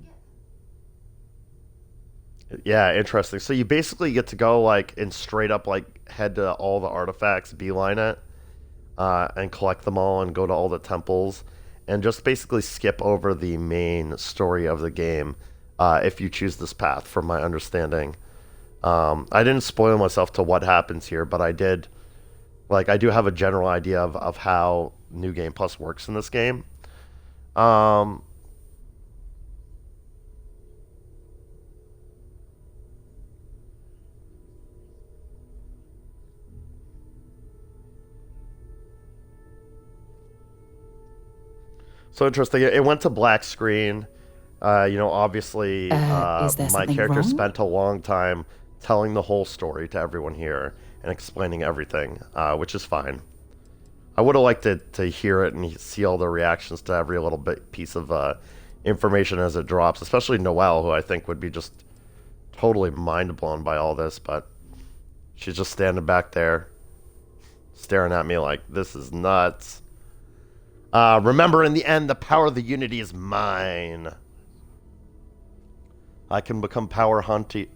Yeah, interesting. So you basically get to go like and straight up like head to all the artifacts, beeline it, and collect them all and go to all the temples and just basically skip over the main story of the game if you choose this path, from my understanding. I didn't spoil myself to what happens here, but I did, like, I do have a general idea of how New Game Plus works in this game. So interesting. It went to black screen. Obviously, Is there my something character wrong? spent a long time telling the whole story to everyone here and explaining everything, which is fine. I would have liked to hear it and see all the reactions to every little piece of information as it drops, especially Noelle, who I think would be just totally mind blown by all this, but she's just standing back there staring at me like, this is nuts. Remember, in the end, the power of the Unity is mine. I can become power hungry,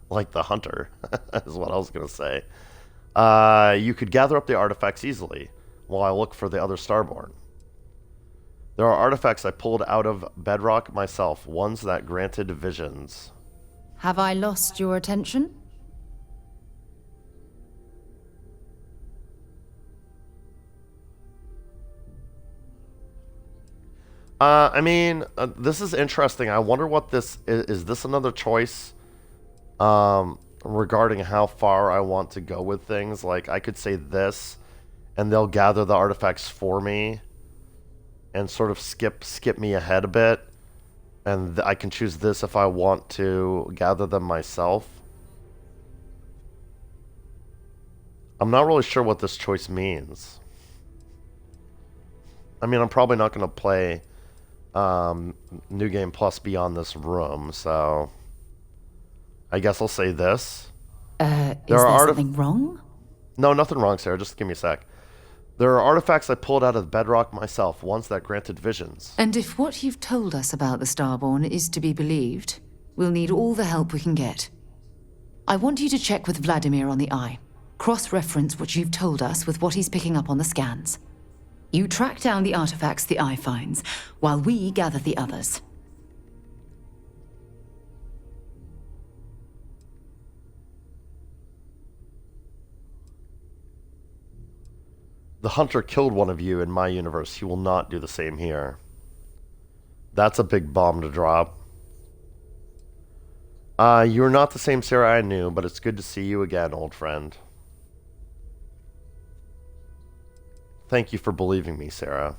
like the hunter, is what I was going to say. You could gather up the artifacts easily while I look for the other Starborn. There are artifacts I pulled out of bedrock myself, ones that granted visions. Have I lost your attention? This is interesting. I wonder what this is. Is this another choice regarding how far I want to go with things? Like, I could say this, and they'll gather the artifacts for me and sort of skip me ahead a bit. And I can choose this if I want to gather them myself. I'm not really sure what this choice means. I'm probably not going to play New Game Plus beyond this room, so I guess I'll say this. Is there something wrong? No, nothing wrong, Sarah. Just give me a sec. There are artifacts I pulled out of the bedrock myself, ones that granted visions. And if what you've told us about the Starborn is to be believed, we'll need all the help we can get. I want you to check with Vladimir on the Eye. Cross-reference what you've told us with what he's picking up on the scans. You track down the artifacts the Eye finds, while we gather the others. The hunter killed one of you in my universe. He will not do the same here. That's a big bomb to drop. You're not the same Sarah I knew, but it's good to see you again, old friend. Thank you for believing me, Sarah.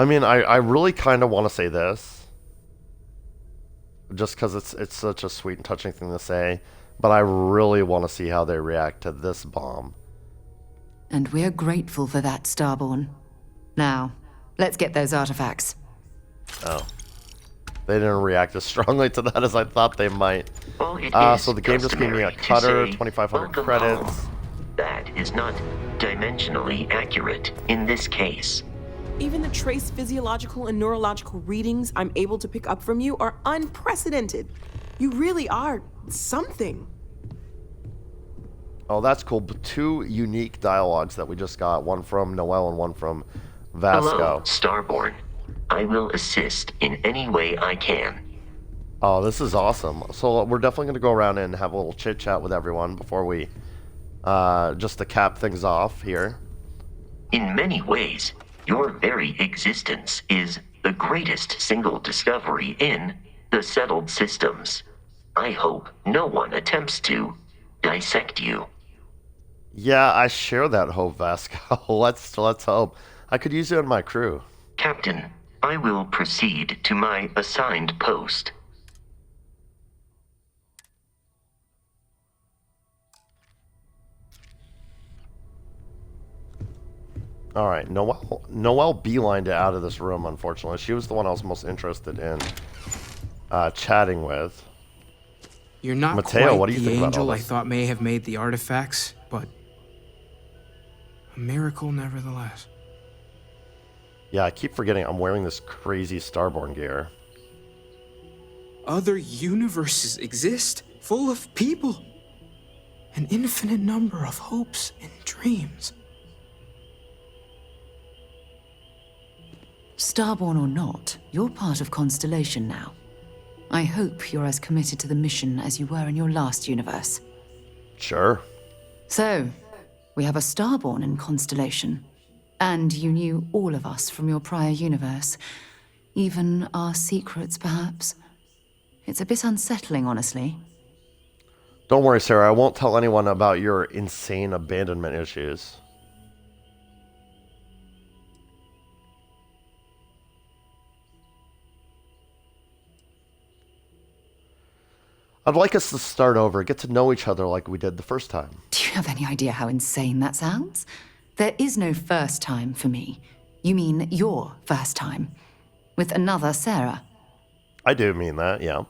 I really kind of want to say this. Just because it's such a sweet and touching thing to say. But I really want to see how they react to this bomb. And we're grateful for that, Starborn. Now, let's get those artifacts. Oh. They didn't react as strongly to that as I thought they might. So the game just gave me a cutter, 2,500 credits. That is not dimensionally accurate in this case. Even the trace physiological and neurological readings I'm able to pick up from you are unprecedented. You really are something. Oh, that's cool. But two unique dialogues that we just got. One from Noelle and one from Vasco. Hello, Starborn. I will assist in any way I can. Oh, this is awesome. So we're definitely going to go around and have a little chit-chat with everyone before we... just to cap things off here. In many ways, your very existence is the greatest single discovery in the settled systems. I hope no one attempts to dissect you. Yeah, I share that hope, Vasco. Let's hope. I could use you in my crew. Captain, I will proceed to my assigned post. All right, Noelle beelined it out of this room, unfortunately. She was the one I was most interested in chatting with. You're not Mateo, quite what do you the think about angel all I this? thought may have made the artifacts, but a miracle nevertheless. Yeah, I keep forgetting I'm wearing this crazy Starborn gear. Other universes exist, full of people. An infinite number of hopes and dreams. Starborn or not, you're part of Constellation now. I hope you're as committed to the mission as you were in your last universe. Sure. So, we have a Starborn in Constellation. And you knew all of us from your prior universe. Even our secrets, perhaps. It's a bit unsettling, honestly. Don't worry, Sarah. I won't tell anyone about your insane abandonment issues. I'd like us to start over, get to know each other like we did the first time. Do you have any idea how insane that sounds? There is no first time for me. You mean your first time. With another Sarah. I do mean that, yeah.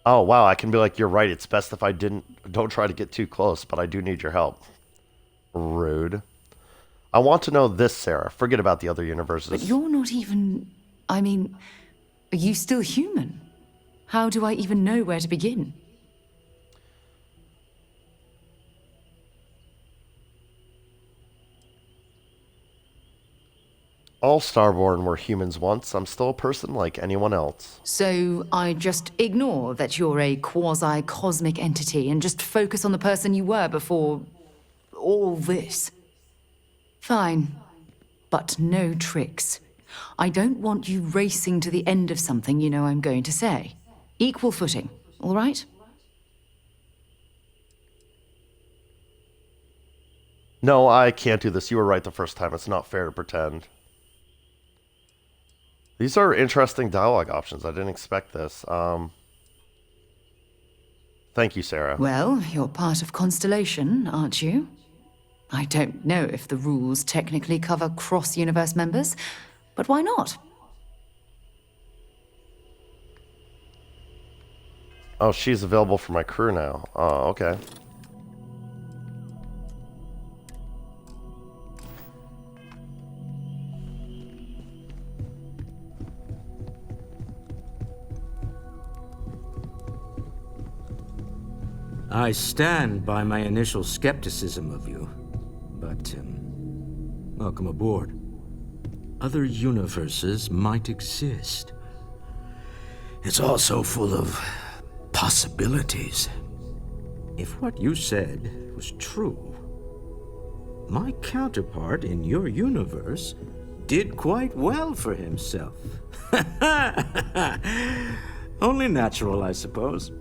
Oh, wow, I can be like, you're right, it's best if I don't try to get too close, but I do need your help. Rude. I want to know this, Sarah. Forget about the other universes. But you're not even... I mean, are you still human? How do I even know where to begin? All Starborn were humans once. I'm still a person like anyone else. So I just ignore that you're a quasi-cosmic entity and just focus on the person you were before all this? Fine. But no tricks. I don't want you racing to the end of something you know I'm going to say. Equal footing, all right? No, I can't do this. You were right the first time. It's not fair to pretend. These are interesting dialogue options. I didn't expect this. Thank you, Sarah. Well, you're part of Constellation, aren't you? I don't know if the rules technically cover cross-universe members, but why not? Oh, she's available for my crew now. Oh, okay. I stand by my initial skepticism of you, but welcome aboard. Other universes might exist. It's also full of possibilities. If what you said was true, my counterpart in your universe did quite well for himself. Only natural, I suppose.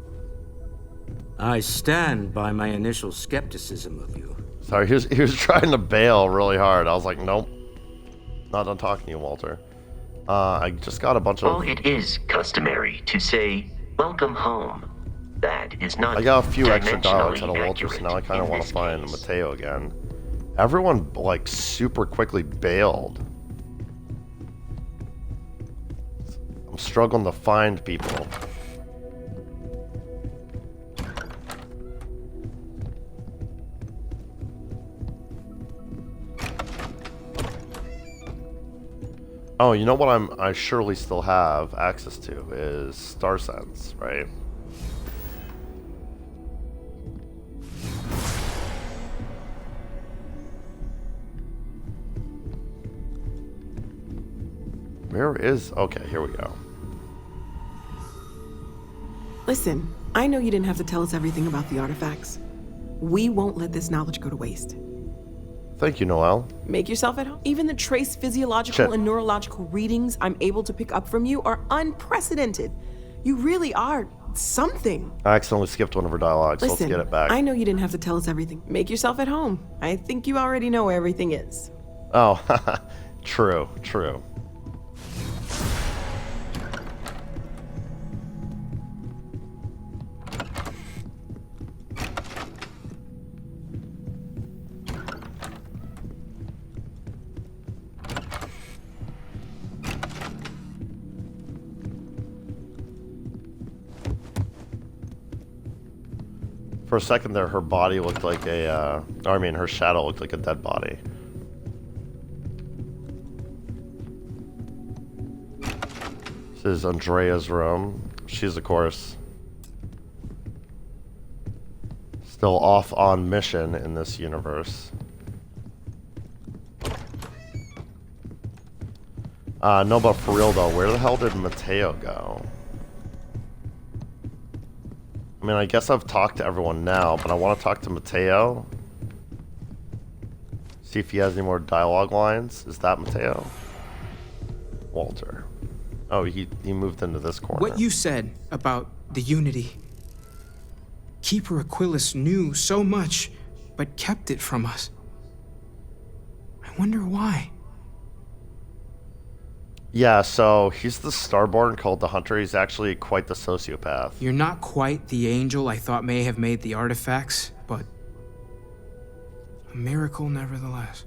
I stand by my initial skepticism of you. Sorry, he was trying to bail really hard. I was like, nope. Not done talking to you, Walter. I just got a bunch of... While it is customary to say, welcome home, that is not I got a few extra dialogues out of dimensionally Walter, so now I kind of in want to this find case. Mateo again. Everyone, like, super quickly bailed. I'm struggling to find people. Oh, you know what I surely still have access to is Star Sense, right? Where is... Okay, here we go. Listen, I know you didn't have to tell us everything about the artifacts. We won't let this knowledge go to waste. Thank you, Noelle. Make yourself at home. Even the trace physiological and neurological readings I'm able to pick up from you are unprecedented. You really are something. I accidentally skipped one of her dialogues, so let's Listen, get it back. I know you didn't have to tell us everything. Make yourself at home. I think you already know where everything is. Oh, true, true. For a second there, her body looked like a, I mean, her shadow looked like a dead body. This is Andrea's room. She's, of course, still off on mission in this universe. No, but for real though, where the hell did Mateo go? I mean, I guess I've talked to everyone now, but I want to talk to Mateo. See if he has any more dialogue lines. Is that Mateo? Walter. Oh, he moved into this corner. What you said about the Unity. Keeper Aquilus knew so much, but kept it from us. I wonder why. Yeah, so he's the Starborn called the Hunter. He's actually quite the sociopath. You're not quite the angel I thought may have made the artifacts, but a miracle nevertheless.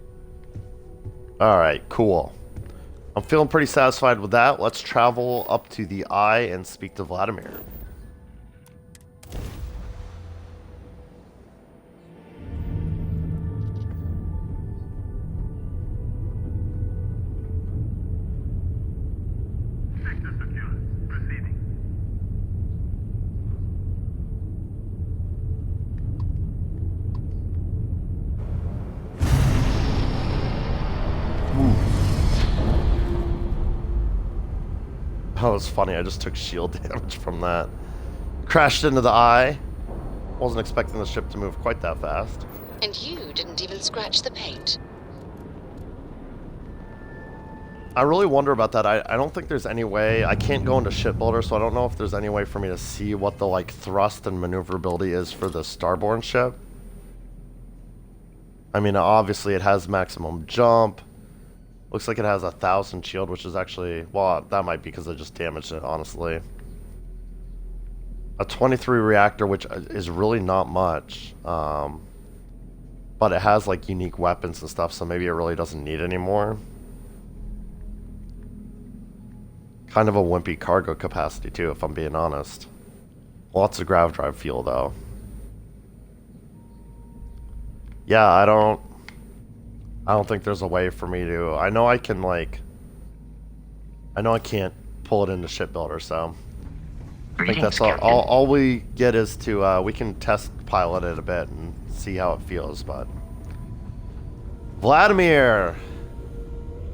All right, cool. I'm feeling pretty satisfied with that. Let's travel up to the Eye and speak to Vladimir. That was funny. I just took shield damage from that. Crashed into the Eye. Wasn't expecting the ship to move quite that fast. And you didn't even scratch the paint. I really wonder about that. I don't think there's any way. I can't go into shipbuilder, so I don't know if there's any way for me to see what the like thrust and maneuverability is for the Starborn ship. I mean, obviously it has maximum jump. Looks like it has 1,000 shield, which is actually, well, that might be because I just damaged it, honestly. A 23 reactor, which is really not much. But it has like unique weapons and stuff, so maybe it really doesn't need any more. Kind of a wimpy cargo capacity too, if I'm being honest. Lots of grav drive fuel though. Yeah, I don't think there's a way for me to. I know I can like. I know I can't pull it into shipbuilder, so I think that's all we get is to we can test pilot it a bit and see how it feels. But Vladimir,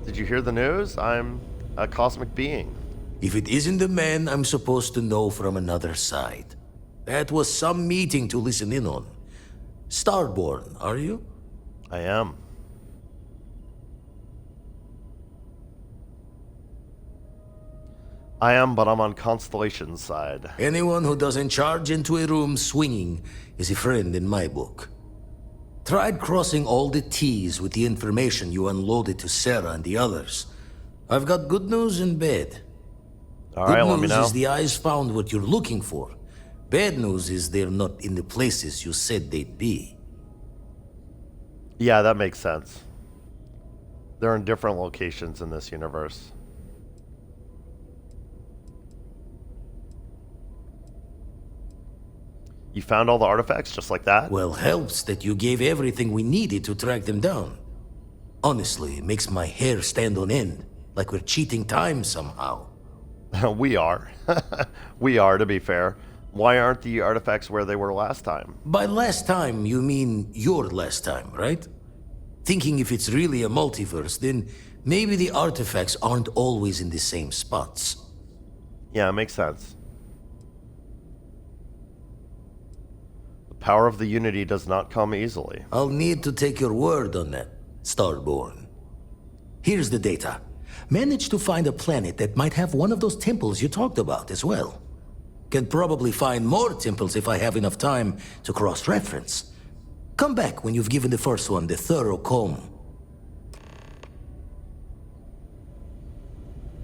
did you hear the news? I'm a cosmic being. If it isn't the man I'm supposed to know from another side, that was some meeting to listen in on. Starborn, are you? I am. I am, but I'm on Constellation's side. Anyone who doesn't charge into a room swinging is a friend in my book. Tried crossing all the T's with the information you unloaded to Sarah and the others. I've got good news and bad. All right, let me know. Good news is the eyes found what you're looking for. Bad news is they're not in the places you said they'd be. Yeah, that makes sense. They're in different locations in this universe. You found all the artifacts just like that? Well, helps that you gave everything we needed to track them down. Honestly, it makes my hair stand on end, like we're cheating time somehow. We are. We are, to be fair. Why aren't the artifacts where they were last time? By last time, you mean your last time, right? Thinking if it's really a multiverse, then maybe the artifacts aren't always in the same spots. Yeah, it makes sense. The power of the Unity does not come easily. I'll need to take your word on that, Starborn. Here's the data. Managed to find a planet that might have one of those temples you talked about as well. Can probably find more temples if I have enough time to cross-reference. Come back when you've given the first one the thorough comb.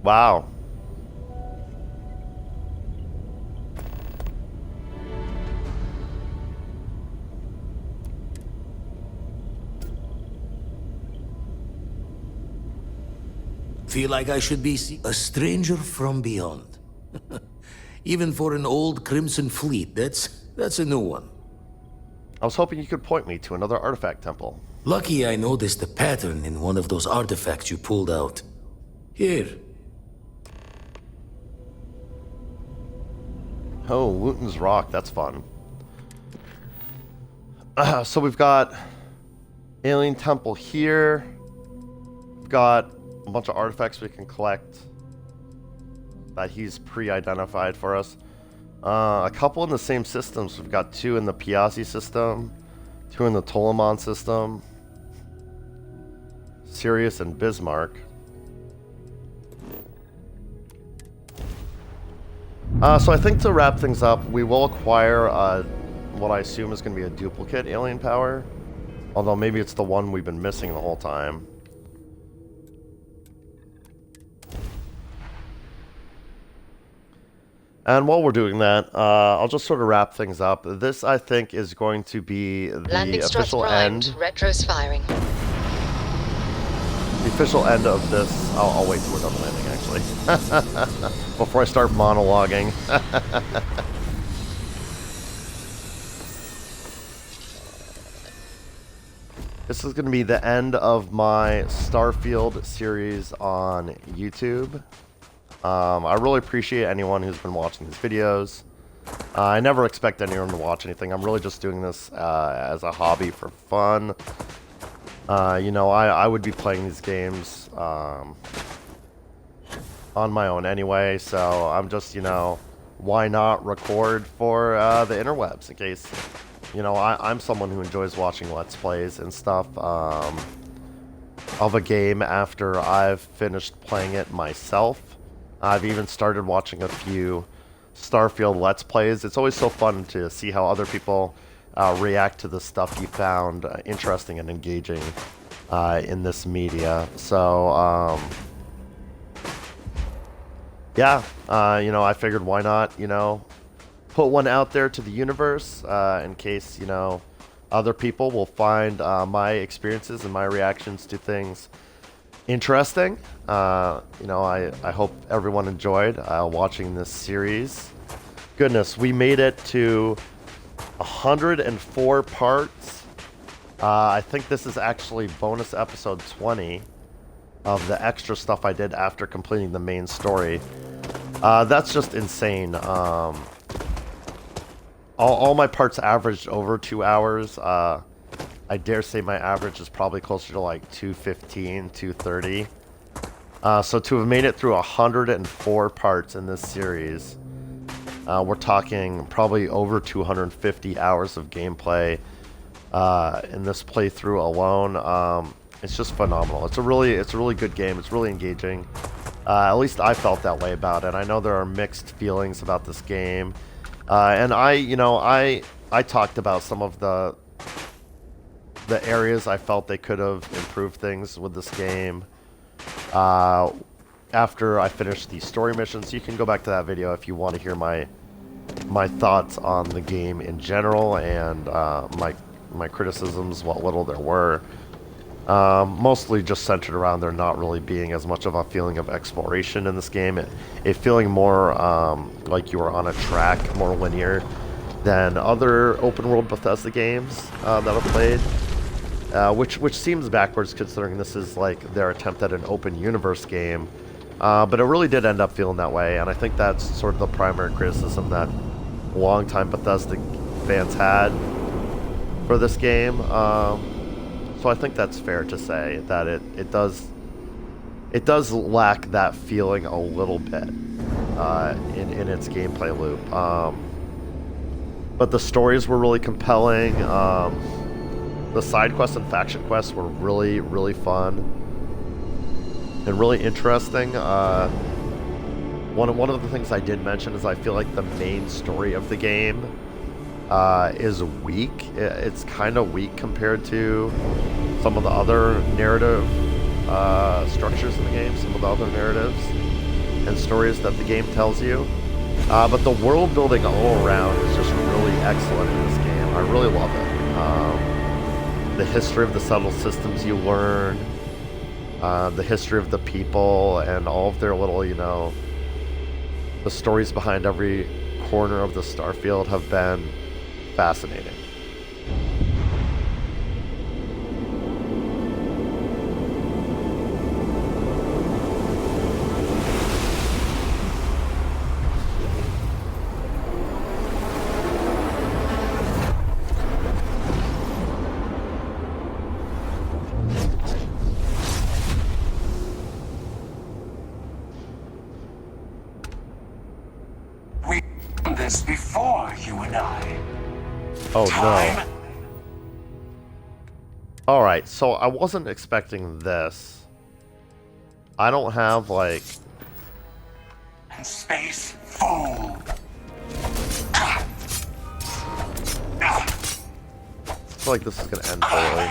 Wow. Feel like I should be a stranger from beyond. Even for an old Crimson Fleet, that's a new one. I was hoping you could point me to another artifact temple. Lucky I noticed a pattern in one of those artifacts you pulled out. Here. Oh, Wooten's Rock, that's fun. So we've got Alien Temple here. We've got a bunch of artifacts we can collect that he's pre-identified for us. A couple in the same systems. We've got 2 in the Piazzi system, 2 in the Tolemon system, Sirius and Bismarck. So I think to wrap things up, we will acquire what I assume is going to be a duplicate alien power. Although maybe it's the one we've been missing the whole time. And while we're doing that, I'll just sort of wrap things up. This, I think, is going to be the official end. Retros firing. The official end of this. I'll wait till we're done landing, actually. Before I start monologuing. This is going to be the end of my Starfield series on YouTube. I really appreciate anyone who's been watching these videos. I never expect anyone to watch anything. I'm really just doing this as a hobby for fun. You know, I would be playing these games on my own anyway, so I'm just, you know, why not record for the interwebs in case, you know, I'm someone who enjoys watching Let's Plays and stuff of a game after I've finished playing it myself. I've even started watching a few Starfield Let's Plays. It's always so fun to see how other people react to the stuff you found interesting and engaging in this media. So, yeah, you know, I figured why not, you know, put one out there to the universe in case, you know, other people will find my experiences and my reactions to things interesting. You know, I hope everyone enjoyed watching this series. Goodness, we made it to 104 parts. I think this is actually bonus episode 20 of the extra stuff I did after completing the main story. That's just insane. All my parts averaged over 2 hours. I dare say my average is probably closer to like 215, 230. So to have made it through 104 parts in this series, we're talking probably over 250 hours of gameplay in this playthrough alone. It's just phenomenal. It's a really good game. It's really engaging. At least I felt that way about it. I know there are mixed feelings about this game, and I talked about some of the areas I felt they could have improved things with this game after I finished the story missions. You can go back to that video if you want to hear my thoughts on the game in general and my criticisms, what little there were. Mostly just centered around there not really being as much of a feeling of exploration in this game. It feeling more like you were on a track, more linear than other open world Bethesda games that I've played. Which seems backwards considering this is like their attempt at an open universe game. But it really did end up feeling that way, and I think that's sort of the primary criticism that longtime Bethesda fans had for this game. So I think that's fair to say that it does lack that feeling a little bit in its gameplay loop. But the stories were really compelling. The side quests and faction quests were really, really fun and really interesting. One of the things I did mention is I feel like the main story of the game is weak. It's kind of weak compared to some of the other narrative structures in the game, some of the other narratives and stories that the game tells you. But the world building all around is just really excellent in this game. I really love it. The history of the subtle systems you learn, the history of the people, and all of their little, you know, the stories behind every corner of the Starfield have been fascinating. This before, you and I. Oh no. Alright, so I wasn't expecting this. I don't have like... Space fool. feel like this is going to end poorly.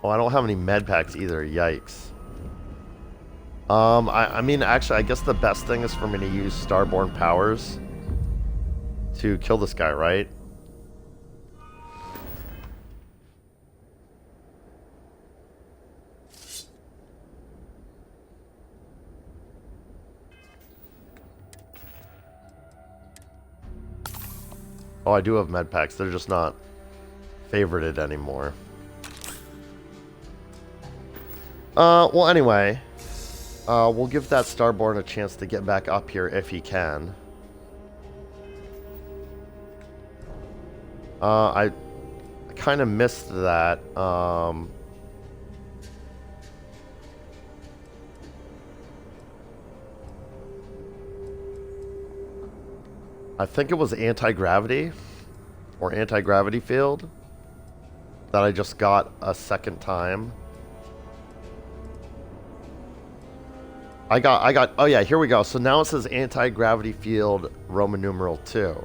Oh, I don't have any med packs either. Yikes. I mean, actually, I guess the best thing is for me to use Starborn powers to kill this guy, right? Oh, I do have med packs. They're just not favorited anymore. Well, anyway, we'll give that Starborn a chance to get back up here if he can. I kind of missed that. I think it was anti-gravity or anti-gravity field that I just got a second time. I got, oh yeah, here we go. So now it says anti-gravity field Roman numeral 2.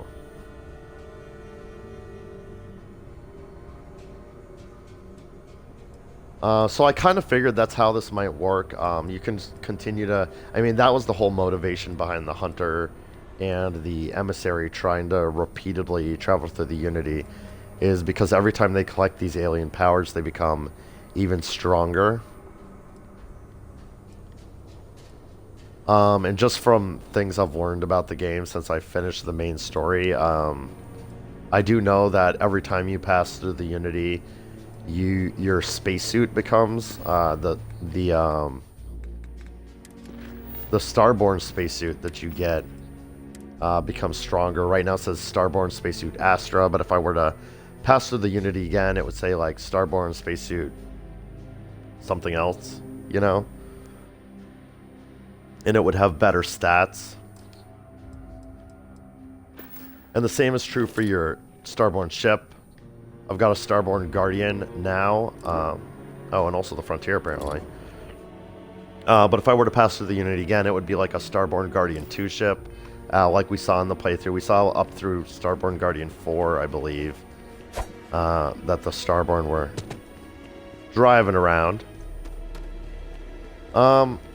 So I kind of figured that's how this might work. You can continue to, I mean, that was the whole motivation behind the Hunter and the Emissary trying to repeatedly travel through the Unity, is because every time they collect these alien powers, they become even stronger. And just from things I've learned about the game since I finished the main story, I do know that every time you pass through the Unity, your spacesuit becomes the Starborn spacesuit that you get becomes stronger. Right now it says Starborn spacesuit Astra, but if I were to pass through the Unity again, it would say like Starborn spacesuit something else, you know? And it would have better stats. And the same is true for your Starborn ship. I've got a Starborn Guardian now. Oh, and also the Frontier, apparently. But if I were to pass through the Unity again, it would be like a Starborn Guardian 2 ship. Like we saw in the playthrough. We saw up through Starborn Guardian 4, I believe. That the Starborn were driving around.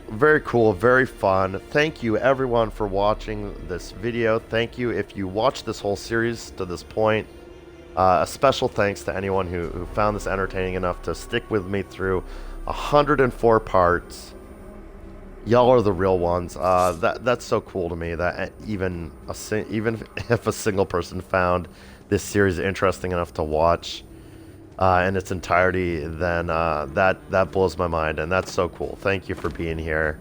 Very cool, very fun. Thank you everyone for watching this video. Thank you if you watched this whole series to this point. A special thanks to anyone who found this entertaining enough to stick with me through 104 parts. Y'all are the real ones. That's so cool to me that even if a single person found this series interesting enough to watch in its entirety, then that blows my mind, and that's so cool. Thank you for being here.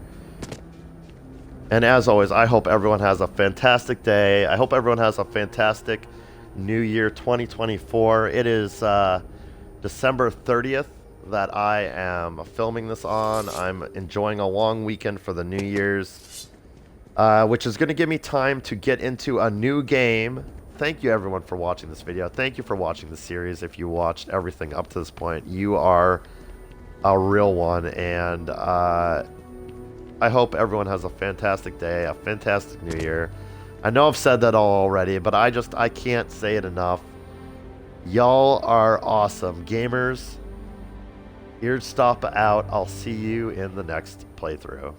And as always, I hope everyone has a fantastic day. I hope everyone has a fantastic New Year 2024. It is December 30th that I am filming this on. I'm enjoying a long weekend for the New Year's, which is going to give me time to get into a new game. Thank you everyone for watching this video. Thank you for watching the series. If you watched everything up to this point, you are a real one. And I hope everyone has a fantastic day, a fantastic New Year. I know I've said that all already, but I can't say it enough. Y'all are awesome. Gamers, here's Stop Out. I'll see you in the next playthrough.